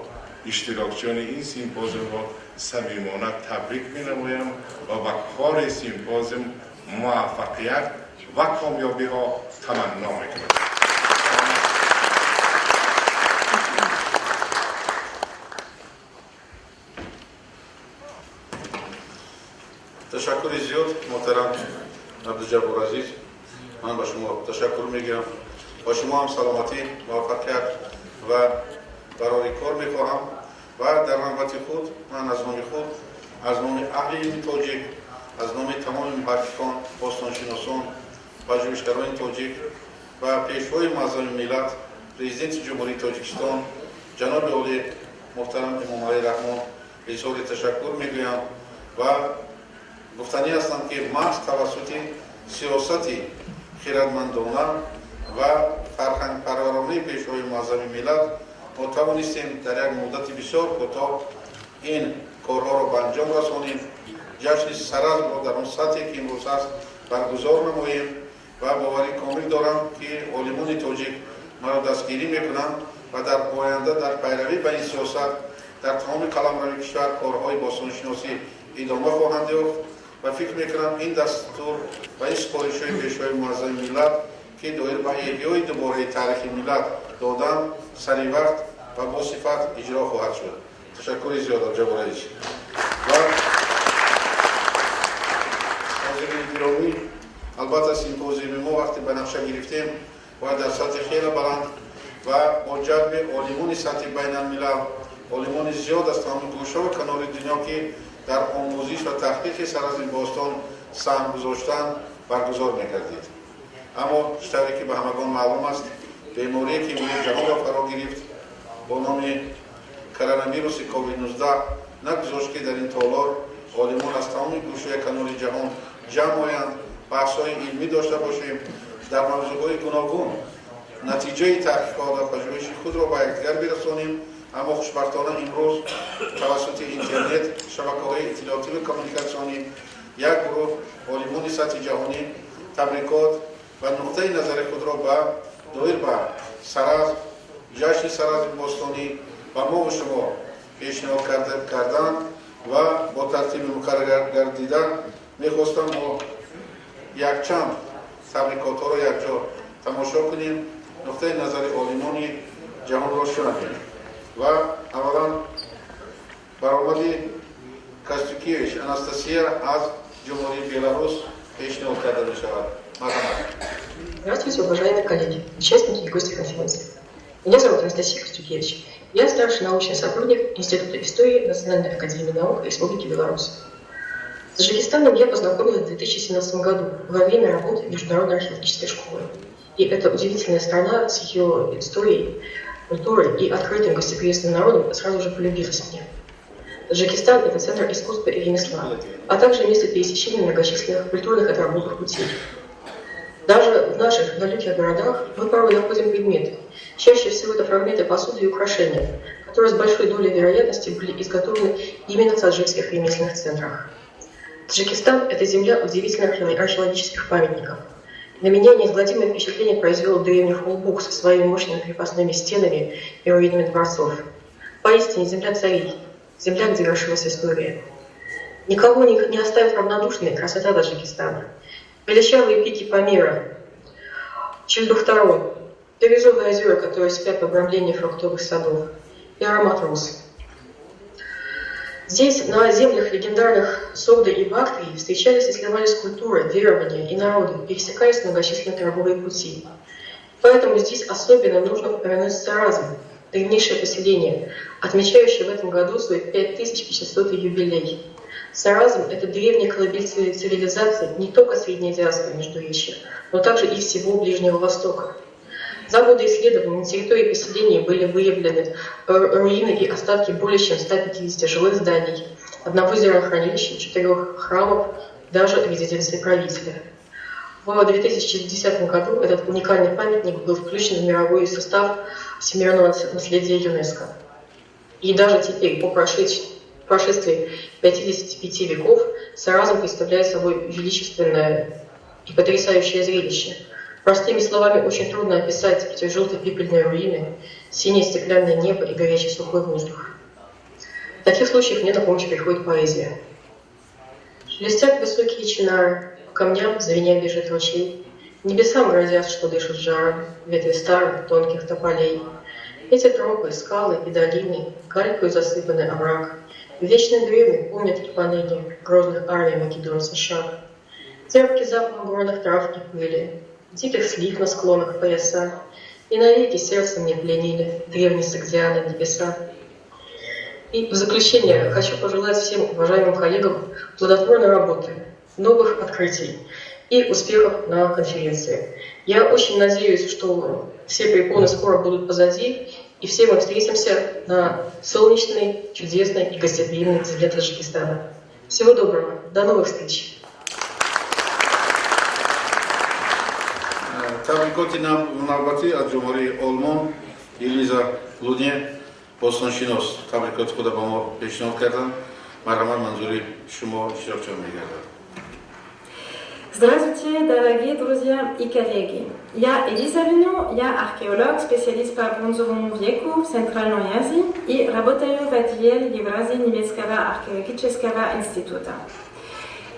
иштирокчиёни ин симпозиумро самимона табрик менамоям ва ба кори симпозиум муваффақият ва комёбиҳо таманно мекунам. ташаккури зиёд муҳтарам абдуҷаббор азиз, ман ба шумо ташаккур мегӯям. ба шумо ҳам саломатӣ, муваффақият ва барори кор мехоҳам ва дар навбати худ ман аз номи худ, аз номи аҳли илми тоҷик, аз номи тамоми муҳаққиқон, бостоншиносон, пажӯҳишгарони тоҷик ва пешвои муаззами миллат, президенти ҷумҳурии тоҷикистон ҷаноби олӣ муҳтарам эмомалӣ раҳмон изҳори ташаккур мегӯям ва гуфтанӣ ҳастам, ки маҳз тавассути сиёсати хиратмандона ва фарҳангпарваронаи пешвои муаззами миллат мо тавонистем дар як муддати бисёр кӯтоҳ ин корҳоро ба анҷом расонем, ҷашни саразмро дар он сатҳе ки имрӯз ҳаст баргузор намоем ва боварӣ комил дорам, ки олимони тоҷик маро дастгирӣ мекунанд ва дар оянда дар пайравӣ ба ин сиёсат дар тамоми қаламрави кишвар корҳои бостоншиносӣ идома хоҳанд ёфт ва фикр мекунам ин дастур ва ин супоришҳои пешвои муаззами миллат, ки доир ба эҳёи дубораи тарихи миллат додам, саривақт ва босифат иҷро хоҳад шуд. ташаккури зиёд абдуҷаббор азиз. ва ҳозирини гиромӣ, албатта симпозиуми мо вақте ба нақша гирифтем ва дар сатҳи хеле баланд ва бо ҷалби олимони сатҳи байналмилал, олимони зиёд аз тамоми гӯшаву канори дунё, ки дар омӯзиш ва таҳқиқи саразми бостон саҳм гузоштанд, баргузор мекардид. аммо штаве ки ба ҳамагон маълум аст, беморие ки имрӯз ҷаҳонро фаро гирифт бо номи коронавируси COVID-19 нагузошт, ки дар ин толор олимон аз тамоми гӯшаи канори ҷаҳон ҷамъ оянд, баҳсҳои илмӣ дошта бошем, дар мавзӯъҳои гуногун натиҷаи таҳқиқот ва пажӯҳиши худро ба якдигар бирасонем. аммо хушбахтона имрӯз тавассути интернет, шабакаҳои иттилоотиву коммуникатсионӣ як гурӯҳ олимони сатҳи ҷаҳонӣ табрикот ва нуқтаи назари худро ба доир ба саразм, ҷашни саразми бостонӣ ба мову шумо пешниҳод карданд ва бо тартиби муқаррар гардидан мехостам мо якчанд табрикотҳоро якҷо тамошо кунем, нуқтаи назари олимони ҷаҳонро шунавем. ва аввалан баромади Костюкевич Анастасия аз ҷумҳурии Беларус пешниҳод карда мешавад. Марҳамат. Здравствуйте, уважаемые коллеги, участники и гости конференции. Меня зовут Анастасия Костюкевич. Я старший научный сотрудник Института истории Национальной академии наук Республики Беларусь. С Таджикистаном я познакомилась в 2017 году во время работы Международной археологической школы. И эта удивительная страна с ее историей, культурой и открытым гостеприимственным народом сразу же полюбилась мне. Таджикистан – это центр искусства и ремесла, а также место пересечения многочисленных культурных и торговых путей. Даже в наших далеких городах мы порой находим предметы. Чаще всего это фрагменты посуды и украшения, которые с большой долей вероятности были изготовлены именно в таджикских ремесленных центрах. Таджикистан – это земля удивительных археологических памятников. На меня неизгладимое впечатление произвел древний Холбук со своими мощными крепостными стенами и руинами дворцов. Поистине земля царей, земля, где вершилась история. Никого не оставит равнодушной красота Таджикистана. Величавые пики Памира, Чильдухтарон, бирюзовые озера, которые спят в обрамлении фруктовых садов, и аромат роз. Здесь, на землях легендарных Согды и Бактрии, встречались и сливались культуры, верования и народы, пересекаясь многочисленные торговые пути. Поэтому здесь особенно нужно упомянуть Саразм, древнейшее поселение, отмечающее в этом году свой 5500-й юбилей. Саразм – это древняя колыбель цивилизации не только Среднеазиатского Междуречья, но также и всего Ближнего Востока. За годы исследований на территории поселения были выявлены руины и остатки более чем 150 жилых зданий, одного зернохранилища, 4 храмов, даже резиденции правителя. В 2010 году этот уникальный памятник был включен в мировой состав всемирного наследия ЮНЕСКО. И даже теперь, по прошествии 55 веков, Саразм представляет собой величественное и потрясающее зрелище. Простыми словами очень трудно описать эти желто-пепельные руины, синее стеклянное небо и горячий сухой воздух. В таких случаях мне на помощь приходит поэзия. Шелестят высокие чинары, по камням звеня бежит ручей, небесам грозят, что дышат жаром, ветви старых тонких тополей. Эти тропы, скалы и долины, галькою засыпанный овраг, в вечной древне помнят о поныне грозных армий македонцев шаг. Терпкий запах горных трав и пыли, диких слив на склонах пояса, и навеки сердце мне пленили древние сагдианы небеса. И в заключение хочу пожелать всем уважаемым коллегам плодотворной работы, новых открытий и успехов на конференции. Я очень надеюсь, что все препоны скоро будут позади, и все мы встретимся на солнечной, чудесной и гостеприимной земле Таджикистана. Всего доброго, до новых встреч! Tabrikoti navbati az Cumhuri Olmon Iliza Ludnie Bosnanshinos tabrikot khuda ba ma peshnod kardan. Marhamat manzuri shumo ishtirokchi megardad. Здравствуйте, дорогие друзья и коллеги. Я Элиза Виню, я археолог, специалист по бронзовому веку в Центральной Азии и работаю в отделе Евразии немецкого археологического института.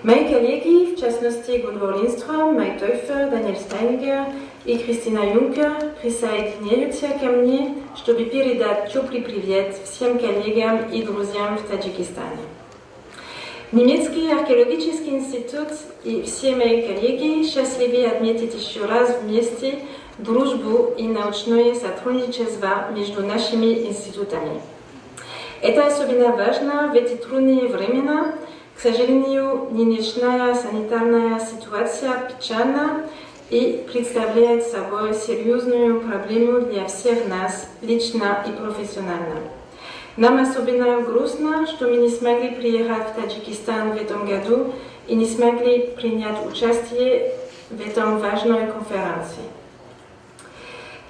Мои коллеги, в частности Гунвор Линдстром, Майк Тойфер, Даниэль Стайнгер и Кристина Юнкер, присоединяются ко мне, чтобы передать теплый привет всем коллегам и друзьям в Таджикистане. Немецкий археологический институт и все мои коллеги счастливы отметить еще раз вместе дружбу и научное сотрудничество между нашими институтами. Это особенно важно в эти трудные времена. К сожалению, нынешняя санитарная ситуация печальна и представляет собой серьезную проблему для всех нас, лично и профессионально. Нам особенно грустно, что мы не смогли приехать в Таджикистан в этом году и не смогли принять участие в этом важной конференции.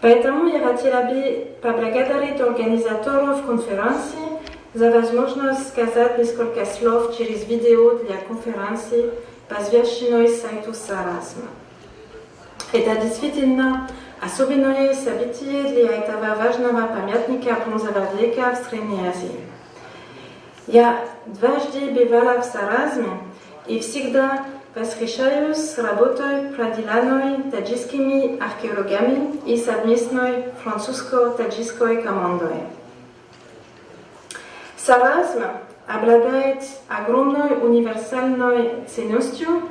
Поэтому я хотела бы поблагодарить организаторов конференции за возможность сказать несколько слов через видео для конференции, посвященной сайту Саразма. Это действительно особенное событие для этого важного памятника бронзового века в Средней Азии. Я дважды бывала в Саразме и всегда восхищаюсь работой, проделанной таджикскими археологами и совместной французско-таджикской командой. Саразм обладает огромной универсальной ценностью,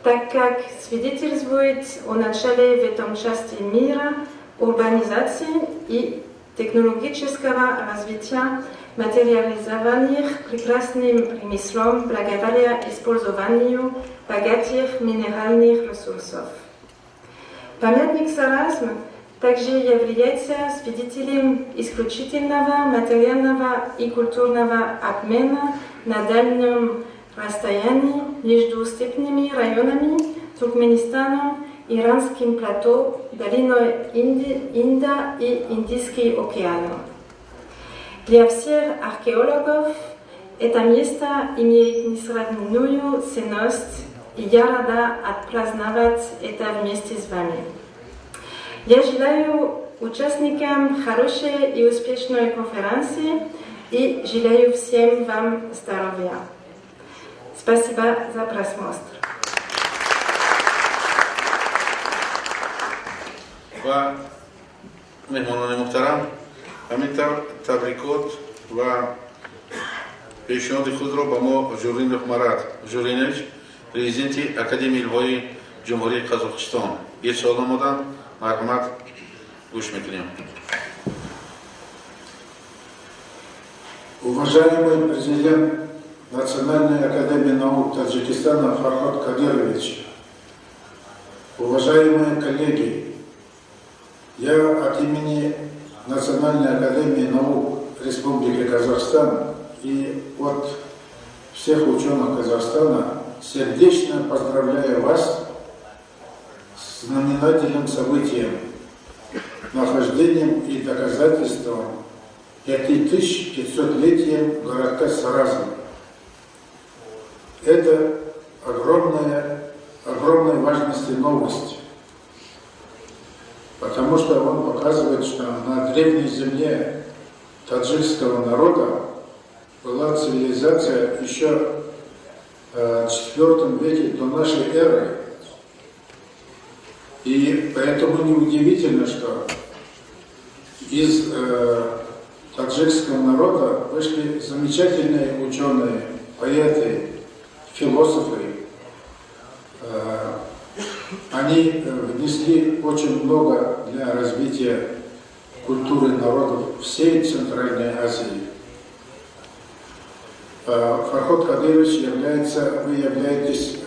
так как свидетельствует о начале в этом части мира урбанизации и технологического развития, материализованных прекрасным ремеслом благодаря использованию богатых минеральных ресурсов. Памятник Саразм также является свидетелем исключительного материального и культурного обмена на дальнем расстоянии между степными районами Туркменистаном, Иранским плато, долиной Инда и Индийским океаном. Для всех археологов это место имеет несравненную ценность, и я рада отпраздновать это вместе с вами. Я желаю участникам хорошей и успешной конференции и желаю всем вам здоровья. Спасибо за просмотр. و مهمانان محترم همینطور تبریکات و پیشنهاد خود را به ما جورین رحمت جورینش президенти Академии Львовой Джумхурии Казахстан. Есть Соломодан, Мархамат, Гушмиклим. Уважаемый президент Национальной академии наук Таджикистана Фархад Кадирович, уважаемые коллеги, я от имени Национальной академии наук Республики Казахстан и от всех ученых Казахстана сердечно поздравляю вас с знаменательным событием, нахождением и доказательством 5500-летием городка Саразм. Это огромной важности новость, потому что он показывает, что на древней земле таджикского народа была цивилизация еще в IV веке до нашей эры. И поэтому неудивительно, что из таджикского народа вышли замечательные ученые, поэты, философы. Они внесли очень много для развития культуры народов всей Центральной Азии. Фарход Кадырович, вы являетесь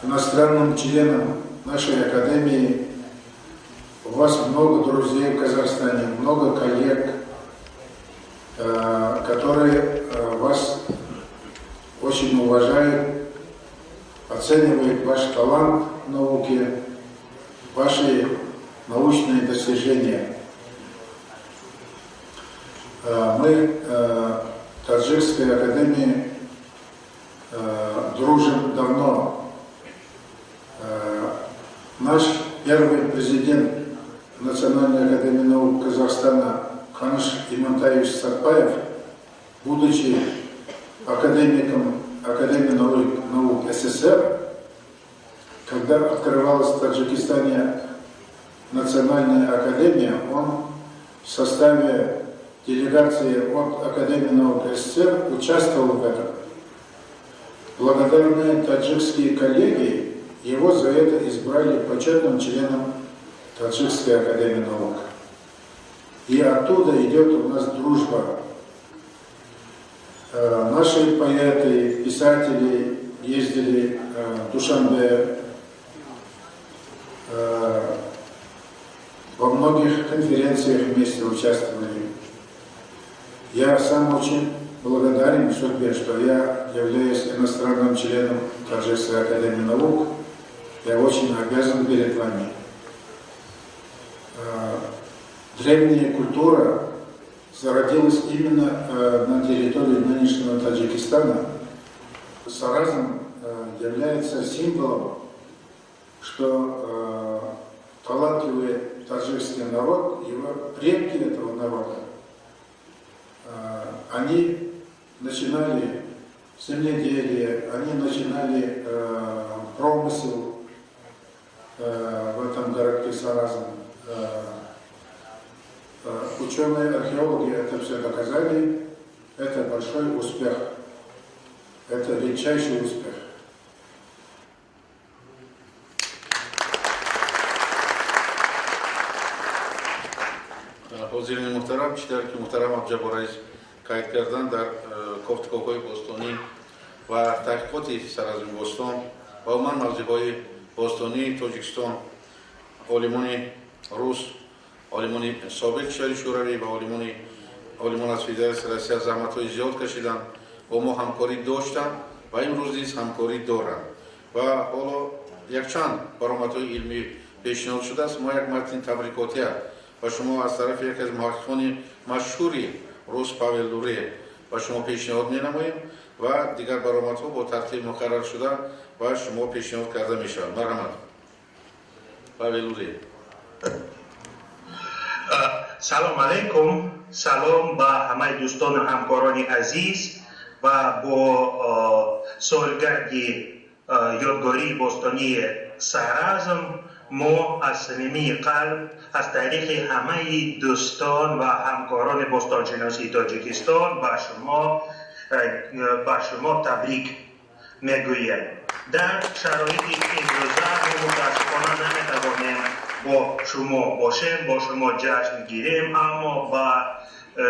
иностранным членом нашей академии. У вас много друзей в Казахстане, много коллег, которые вас очень уважают, оценивают ваш талант в науке, ваши научные достижения. Мы, Таджикская академия, дружим давно. Наш первый президент Национальной академии наук Казахстана Ханыш Имантаевич Сарпаев, будучи академиком Академии наук СССР, когда открывалась в Таджикистане Национальная академия, он в составе делегации от Академии наук СССР участвовал в этом. Благодарные таджикские коллеги его за это избрали почетным членом Таджикской академии наук. И оттуда идет у нас дружба. Наши поэты, писатели ездили в Душанбе, во многих конференциях вместе участвовали. Я сам очень благодарен судьбе, что я являюсь иностранным членом Таджикской академии наук. Я очень обязан перед вами. Древняя культура зародилась именно на территории нынешнего Таджикистана. Саразм является символом, что талантливый таджикский народ, его предки этого народа, они начинали земледелие, они начинали промысел в этом городке Саразм. Ученые, археологи это все доказали. Это большой успех. Это редчайший успех. حاضرین محترم، چطور که محترم ابجا برایش قید کردن در گفتگوهای بوستانی و تحقیقات سر از این بوستان و عموما موضوعهای بوستانی تاجیکستان، عالمان روس، عالمان سابق کشور شوروی و عالمان از فدراسیون روسیه زحمت‌های زیاد کشیدن با ما همکاری داشتن و امروز نیز همکاری دارن و حالا یک چند برآمدهای علمی پیشنهاد شده است. ما یک متن تبریکاتی و شما از طرف یک از محققان مشهوری روس پاول لوری و شما پیشنهاد می‌نماییم و دیگر برآمدها با ترتیب مقرر شده و شما پیشنهاد کرده می‌شود. مرحمت. پاول لوری. سلام علیکم، سلام با همه دوستان و همکاران عزیز و با سالگردی یادگاری بوستانی سرازم. ما از صمیم قلب از طریق همه دوستان و همکاران بوستانشناسی تاجیکستان با شما تبریک میگویم. در شرایطی که امروزه ما متاسفانه نمیتوانیم با شما باشیم، با شما جشن گیریم، اما با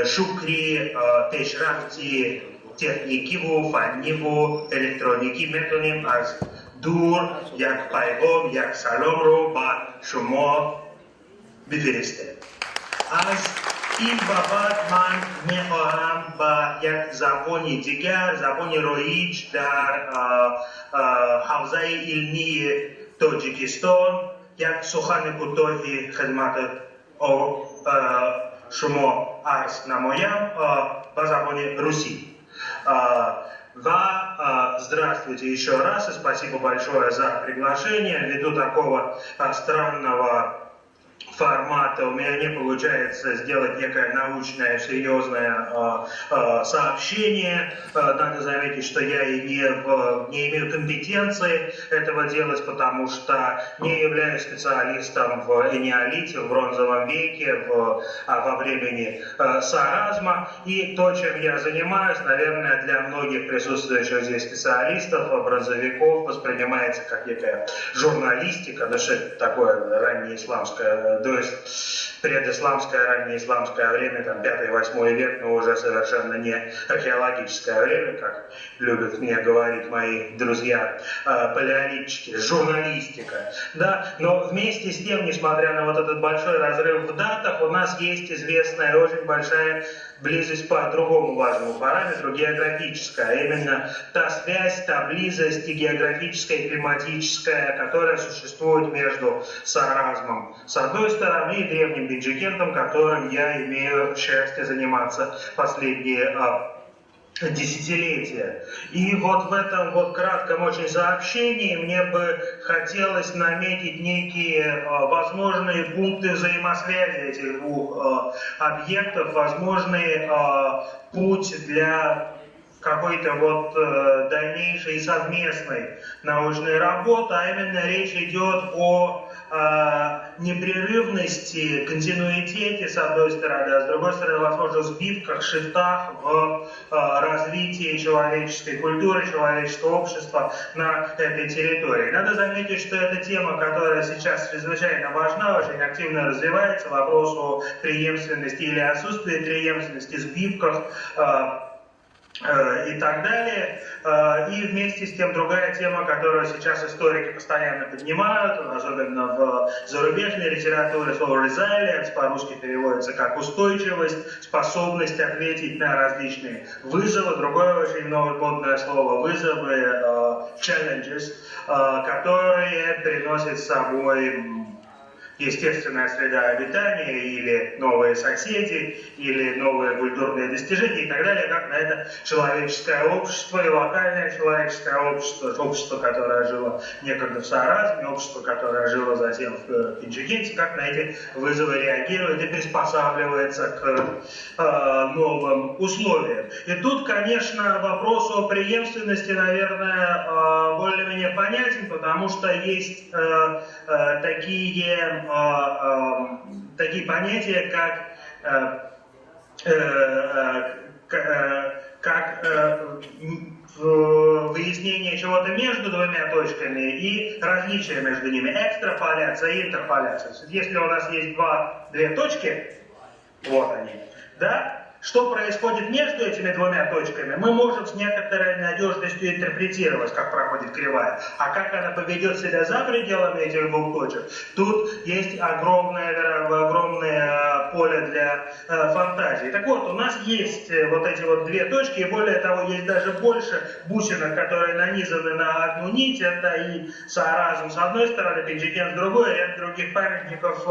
شکری پیشرفتی تکنیکی و فنی و الکترونیکی میتونیم از دور یک پیغام، یک سلام رو با شما بفرستیم. از این بابت من میخواهم با یک زبان دیگر، زبان رایج در حوزه علمی تاجیکستان، یک سخن کوتاهی خدمت шумо арс намоям по забоне Руси. Здравствуйте еще раз и спасибо большое за приглашение. Ввиду такого странного формата у меня не получается сделать некое научное, серьезное сообщение. Надо заметить, что я и не имею компетенции этого делать, потому что не являюсь специалистом в энеолите, в бронзовом веке, во времени Саразма. И то, чем я занимаюсь, наверное, для многих присутствующих здесь специалистов, бронзовиков, воспринимается как некая журналистика, да что это такое раннеисламское, то есть предисламское, раннеисламское время, там 5-8 век, но уже совершенно не археологическое время, как любят мне говорить мои друзья палеолитчики, журналистика. Да? Но вместе с тем, несмотря на вот этот большой разрыв в датах, у нас есть известная очень большая близость по другому важному параметру, географическая, а именно та связь, та близость и географическая, и климатическая, которая существует между Саразмом с одной стороны и древним Биджикентом, которым я имею счастье заниматься последние десятилетия. И вот в этом вот кратком очень сообщении мне бы хотелось наметить некие возможные пункты взаимосвязи этих двух объектов, возможный путь для какой-то вот дальнейшей совместной научной работы, а именно речь идет о непрерывности, континуитете с одной стороны, а с другой стороны, возможно, сбивках, шифтах в развитии человеческой культуры, человеческого общества на этой территории. Надо заметить, что эта тема, которая сейчас чрезвычайно важна, очень активно развивается, вопрос о преемственности или отсутствии преемственности, сбивках, и так далее. И вместе с тем другая тема, которую сейчас историки постоянно поднимают, особенно в зарубежной литературе, слово resilience по-русски переводится как устойчивость, способность ответить на различные вызовы. Другое очень модное слово вызовы, challenges, которые приносят с собой естественная среда обитания, или новые соседи, или новые культурные достижения и так далее, как на это человеческое общество и локальное человеческое общество, которое жило некогда в Саразме, общество, которое жило затем в Пинджикенте, как на эти вызовы реагирует и приспосабливается к новым условиям. И тут, конечно, вопрос о преемственности, наверное, более-менее понятен, потому что есть такие понятия, как выяснение чего-то между двумя точками и различия между ними, экстраполяция и интерполяция. Если у нас есть две точки, вот они, да, что происходит между этими двумя точками, мы можем с некоторой надежностью интерпретировать, как проходит кривая. А как она поведет себя за пределами этих двух точек, тут есть огромное поле для фантазии. Так вот, у нас есть вот эти вот две точки, и более того, есть даже больше бусинок, которые нанизаны на одну нить. Это и Саразм с одной стороны, Пинджикен с другой, ряд других памятников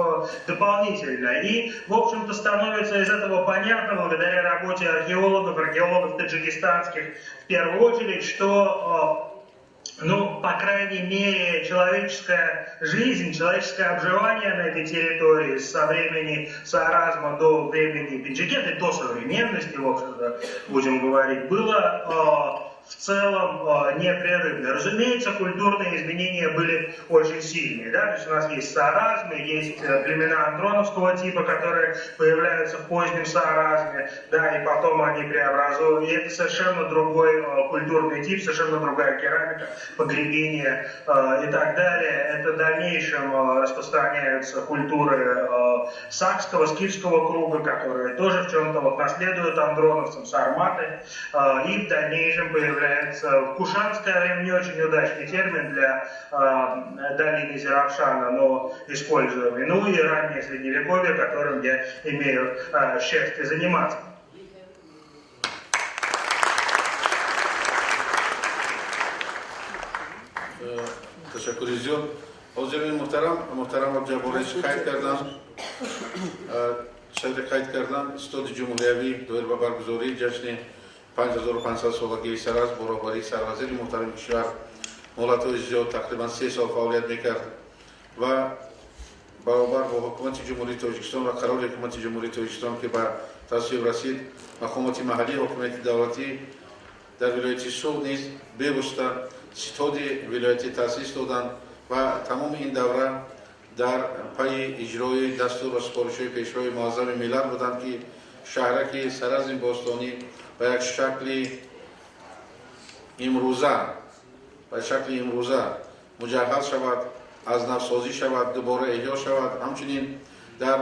дополнительно. И, в общем-то, становится из этого понятно, благодаря работе археологов таджикистанских в первую очередь, что, по крайней мере, человеческая жизнь, человеческое обживание на этой территории со времени Саразма до времени Пинджикента и до современности, в общем-то, будем говорить, было в целом непрерывно. Разумеется, культурные изменения были очень сильные. Да? То есть у нас есть Сааразмы, есть племена андроновского типа, которые появляются в позднем Сааразме, да, и потом они преобразуют. И это совершенно другой культурный тип, совершенно другая керамика, погребение и так далее. Это в дальнейшем распространяются культуры сакского, скифского круга, которые тоже в чем-то вот наследуют андроновцам, сарматы, и в дальнейшем появляются в кушанское время, не очень удачный термин для долины Зиравшана, но используемый, ну и раннее средневековье, которым я имею счастье заниматься. تشکر زیاد. حاضرین محترم جبارش خیر کردم. شرکت کردن استاد جمهوریوی دویر با برگزاری جشن 5500 سالگی سراز برابری سروزیر محترم کشور مولاتوی زیاد تقریبا 3 سال فعالیت میکرد و برابر با حکومت جمهوری تاجیکستان و قرار حکومت جمهوری تاجیکستان که به تصویب رسید مقامات محلی حکومت دولتی در ولایت سوغد نیز بواسطه ستاد ولایتی تأسیس دادند و تمام این دوره در پی اجرای دستور و سفارش‌های پیشوای معظم ملت بودند که شهرک سرازم باستانی به یک شکل امروزه مجهز شود، از نوسازی شود، دوباره احیا شود. همچنین در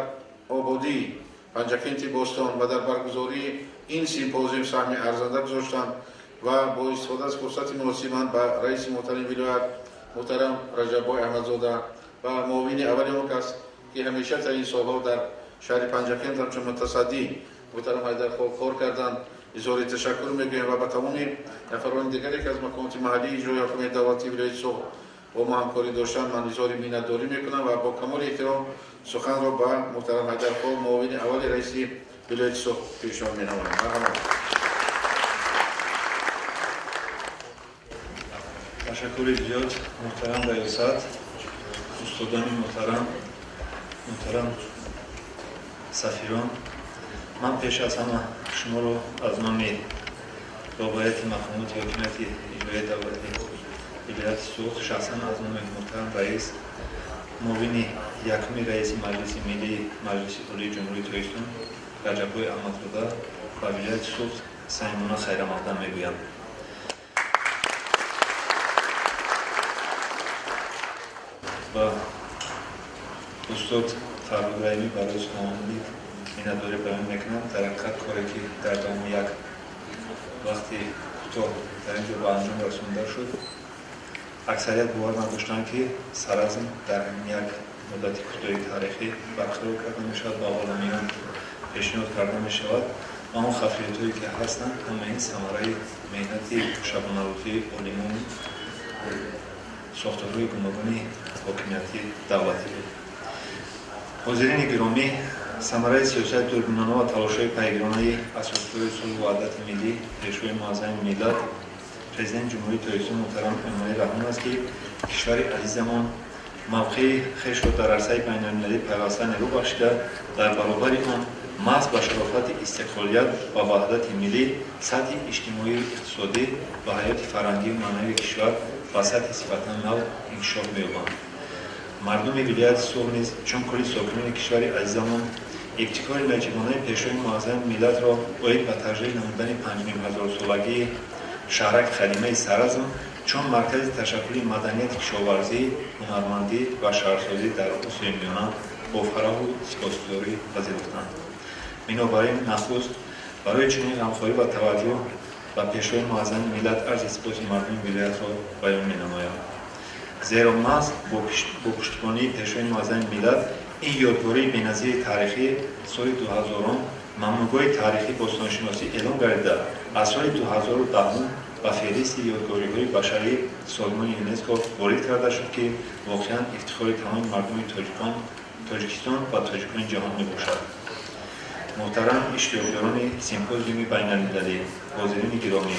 آبادی پنجکنت باستان و در برگزاری این سیمپوزیوم سهم ارزنده گذاشتند و با استفاده از فرصت مناسب به رئیس محترم ولایت محترم رجب‌بای احمدزاده و معاون اول آن کس که همیشه تا این سالها در شهر پنجکنت همچون متصدی محترم حیدرخان کار کردند اظهار تشکر میگویم و به تمام نفران دیگری که از مقامات محلی اجرای حکومت دولتی ولایت سوغد با ما همکاری داشتند من اظهار منتداری میکنم و با کمال احترام سخن را به محترم حیدرخان معاون اول رئیس ولایت سوغد پیشنهاد مینمایم. تشکر زیاد محترم ریاست، استادان محترم سفیران. من پیش از همه شما رو از نام رابطه مقامات حکومت اجرایی دولتی ولایت سوغد شخصا از نام محترم رئیس معاون یکم رئیس مجلس ملی مجلس عالی جمهوری تاجیکستان رجب‌بای احمدزاده و ولایت سوغد صمیمانه خیر مقدم میگویم. و استاد فرهاد رحیمی برای سخنرانی منتداری بیان میکنم. در حقیقت کاری که در دام یک وقتی کوتاه در اینجا به انجام رسانده شد، اکثریت باور نداشتند که سرازم در یک مدت کوتاه تاریخی برقرار کرده میشود و عالمیان پیشنهاد کرده میشود و آن خفیت‌هایی که هستند همه این ثمره محنت شبانه روزی عالمان ساختارهای گوناگون حاکمیتی دولتی بود. حاضرین گرامی، ثمره سیاست دوربینانه و تلاش‌های پیگیرانه اساس‌های صلح و وحدت ملی پیشوای معظم ملت پرزیدنت جمهوری تاجیکستان محترم امامزاده رحمان است که کشور عزیزمان موقع خویش را در عرصه بین‌المللی پیوسته نیرو بخشیده در برابر آن محض با شرافت استقلالیت و وحدت ملی سطح اجتماعی و اقتصادی و حیات فرهنگی و معنوی کشور و سطح صفتا نو انکشاف می‌یابند. مردم ولایت سوغد نیز چون کل ساکنان کشور عزیزمان ابتکار نجیبانه پیشوای معظم ملت را باید به تجلیل نمودن 5000 سالگی شهرک خدیمه سرازم چون مرکز تشکل مدنیت کشاورزی، هنرمندی و شهرسازی در آسیای میانه با فرح و سپاسگزاری پذیرفتند. بنابراین نخست برای چنین غمخواری و توجه و پیشوای معظم ملت عرض سپاس مردم ولایت را بیان می‌نمایم. زیرا محض با پشتیبانی پیشوای معظم ملت این یادگاری بی‌نظیر تاریخی سال 2000 ممنوعگاه تاریخی باستانشناسی اعلام گردیده از سال 2010 و فهرست یادگاری‌های بشری سازمان یونسکو وارد کرده شد که واقعاً افتخار تمام مردم تاجیکستان و تاجیکان جهان میباشد. محترم اشتراکگران سیمپوزیوم بین‌المللی، حاضرین گرامی،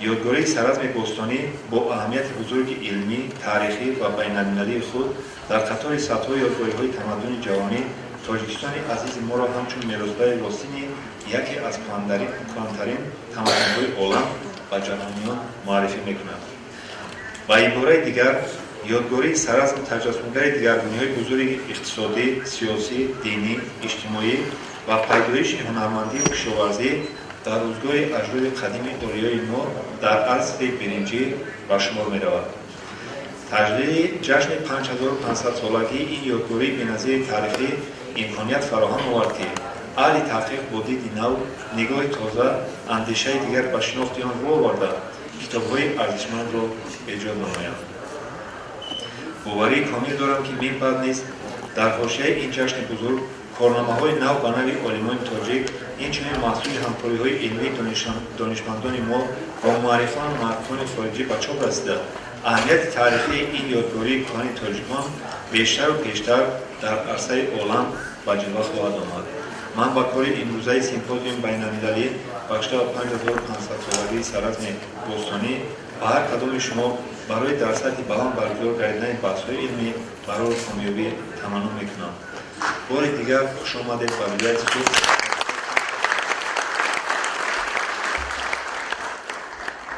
یادگاری سرازم باستانی با اهمیت بزرگ علمی، تاریخی و بین‌المللی خود در قطار صدها یادگاری‌های تمدن جهانی تاجیکستان عزیز ما را همچون میراث‌های راستین یکی از کهن‌ترین تمدن‌های عالم و جهانیان معرفی می‌کند. با عبارت دیگر یادگاری سرازم تجسمگر دیگرگونی‌های بزرگ اقتصادی، سیاسی، دینی، اجتماعی و پیدایش هنرمندی و کشاورزی در روزگار اجداد قدیم دنیای نو در عصر برنجی به شمار می‌رود. تجلیل جشن 5500 سالگی این یادگاری بی‌نظیر تاریخی امکانیت فراهم آورد که اهل تحقیق با دید نو، نگاه تازه، اندیشه دیگر به شناخت آن رو آورده کتاب‌های ارزشمند را ایجاد نمایند. باوری کامل دارم که من بعد نیز در حاشیه این جشن بزرگ کارنامه‌های نو به نوع عالمان تاجیک اینچنین محصول همکاری‌های علمی دانشمندان ما با معرفان و محققان خارجی به چاپ رسیده. اهمیت تاریخی این یادگاری کهن تاجیکان بیشتر و بیشتر در عرصه عالم به جلوه خواهد آمد. من با کاری امروزه سیمپوزیوم بین‌المللی بخشته 5500 سالگی سرزم بوستانی و هر کدام شما برای در سطح بلند برگزار کردن بحث‌های علمی برای کامیابی تمنا میکنم. بار دیگر خوش آمدید و بدایت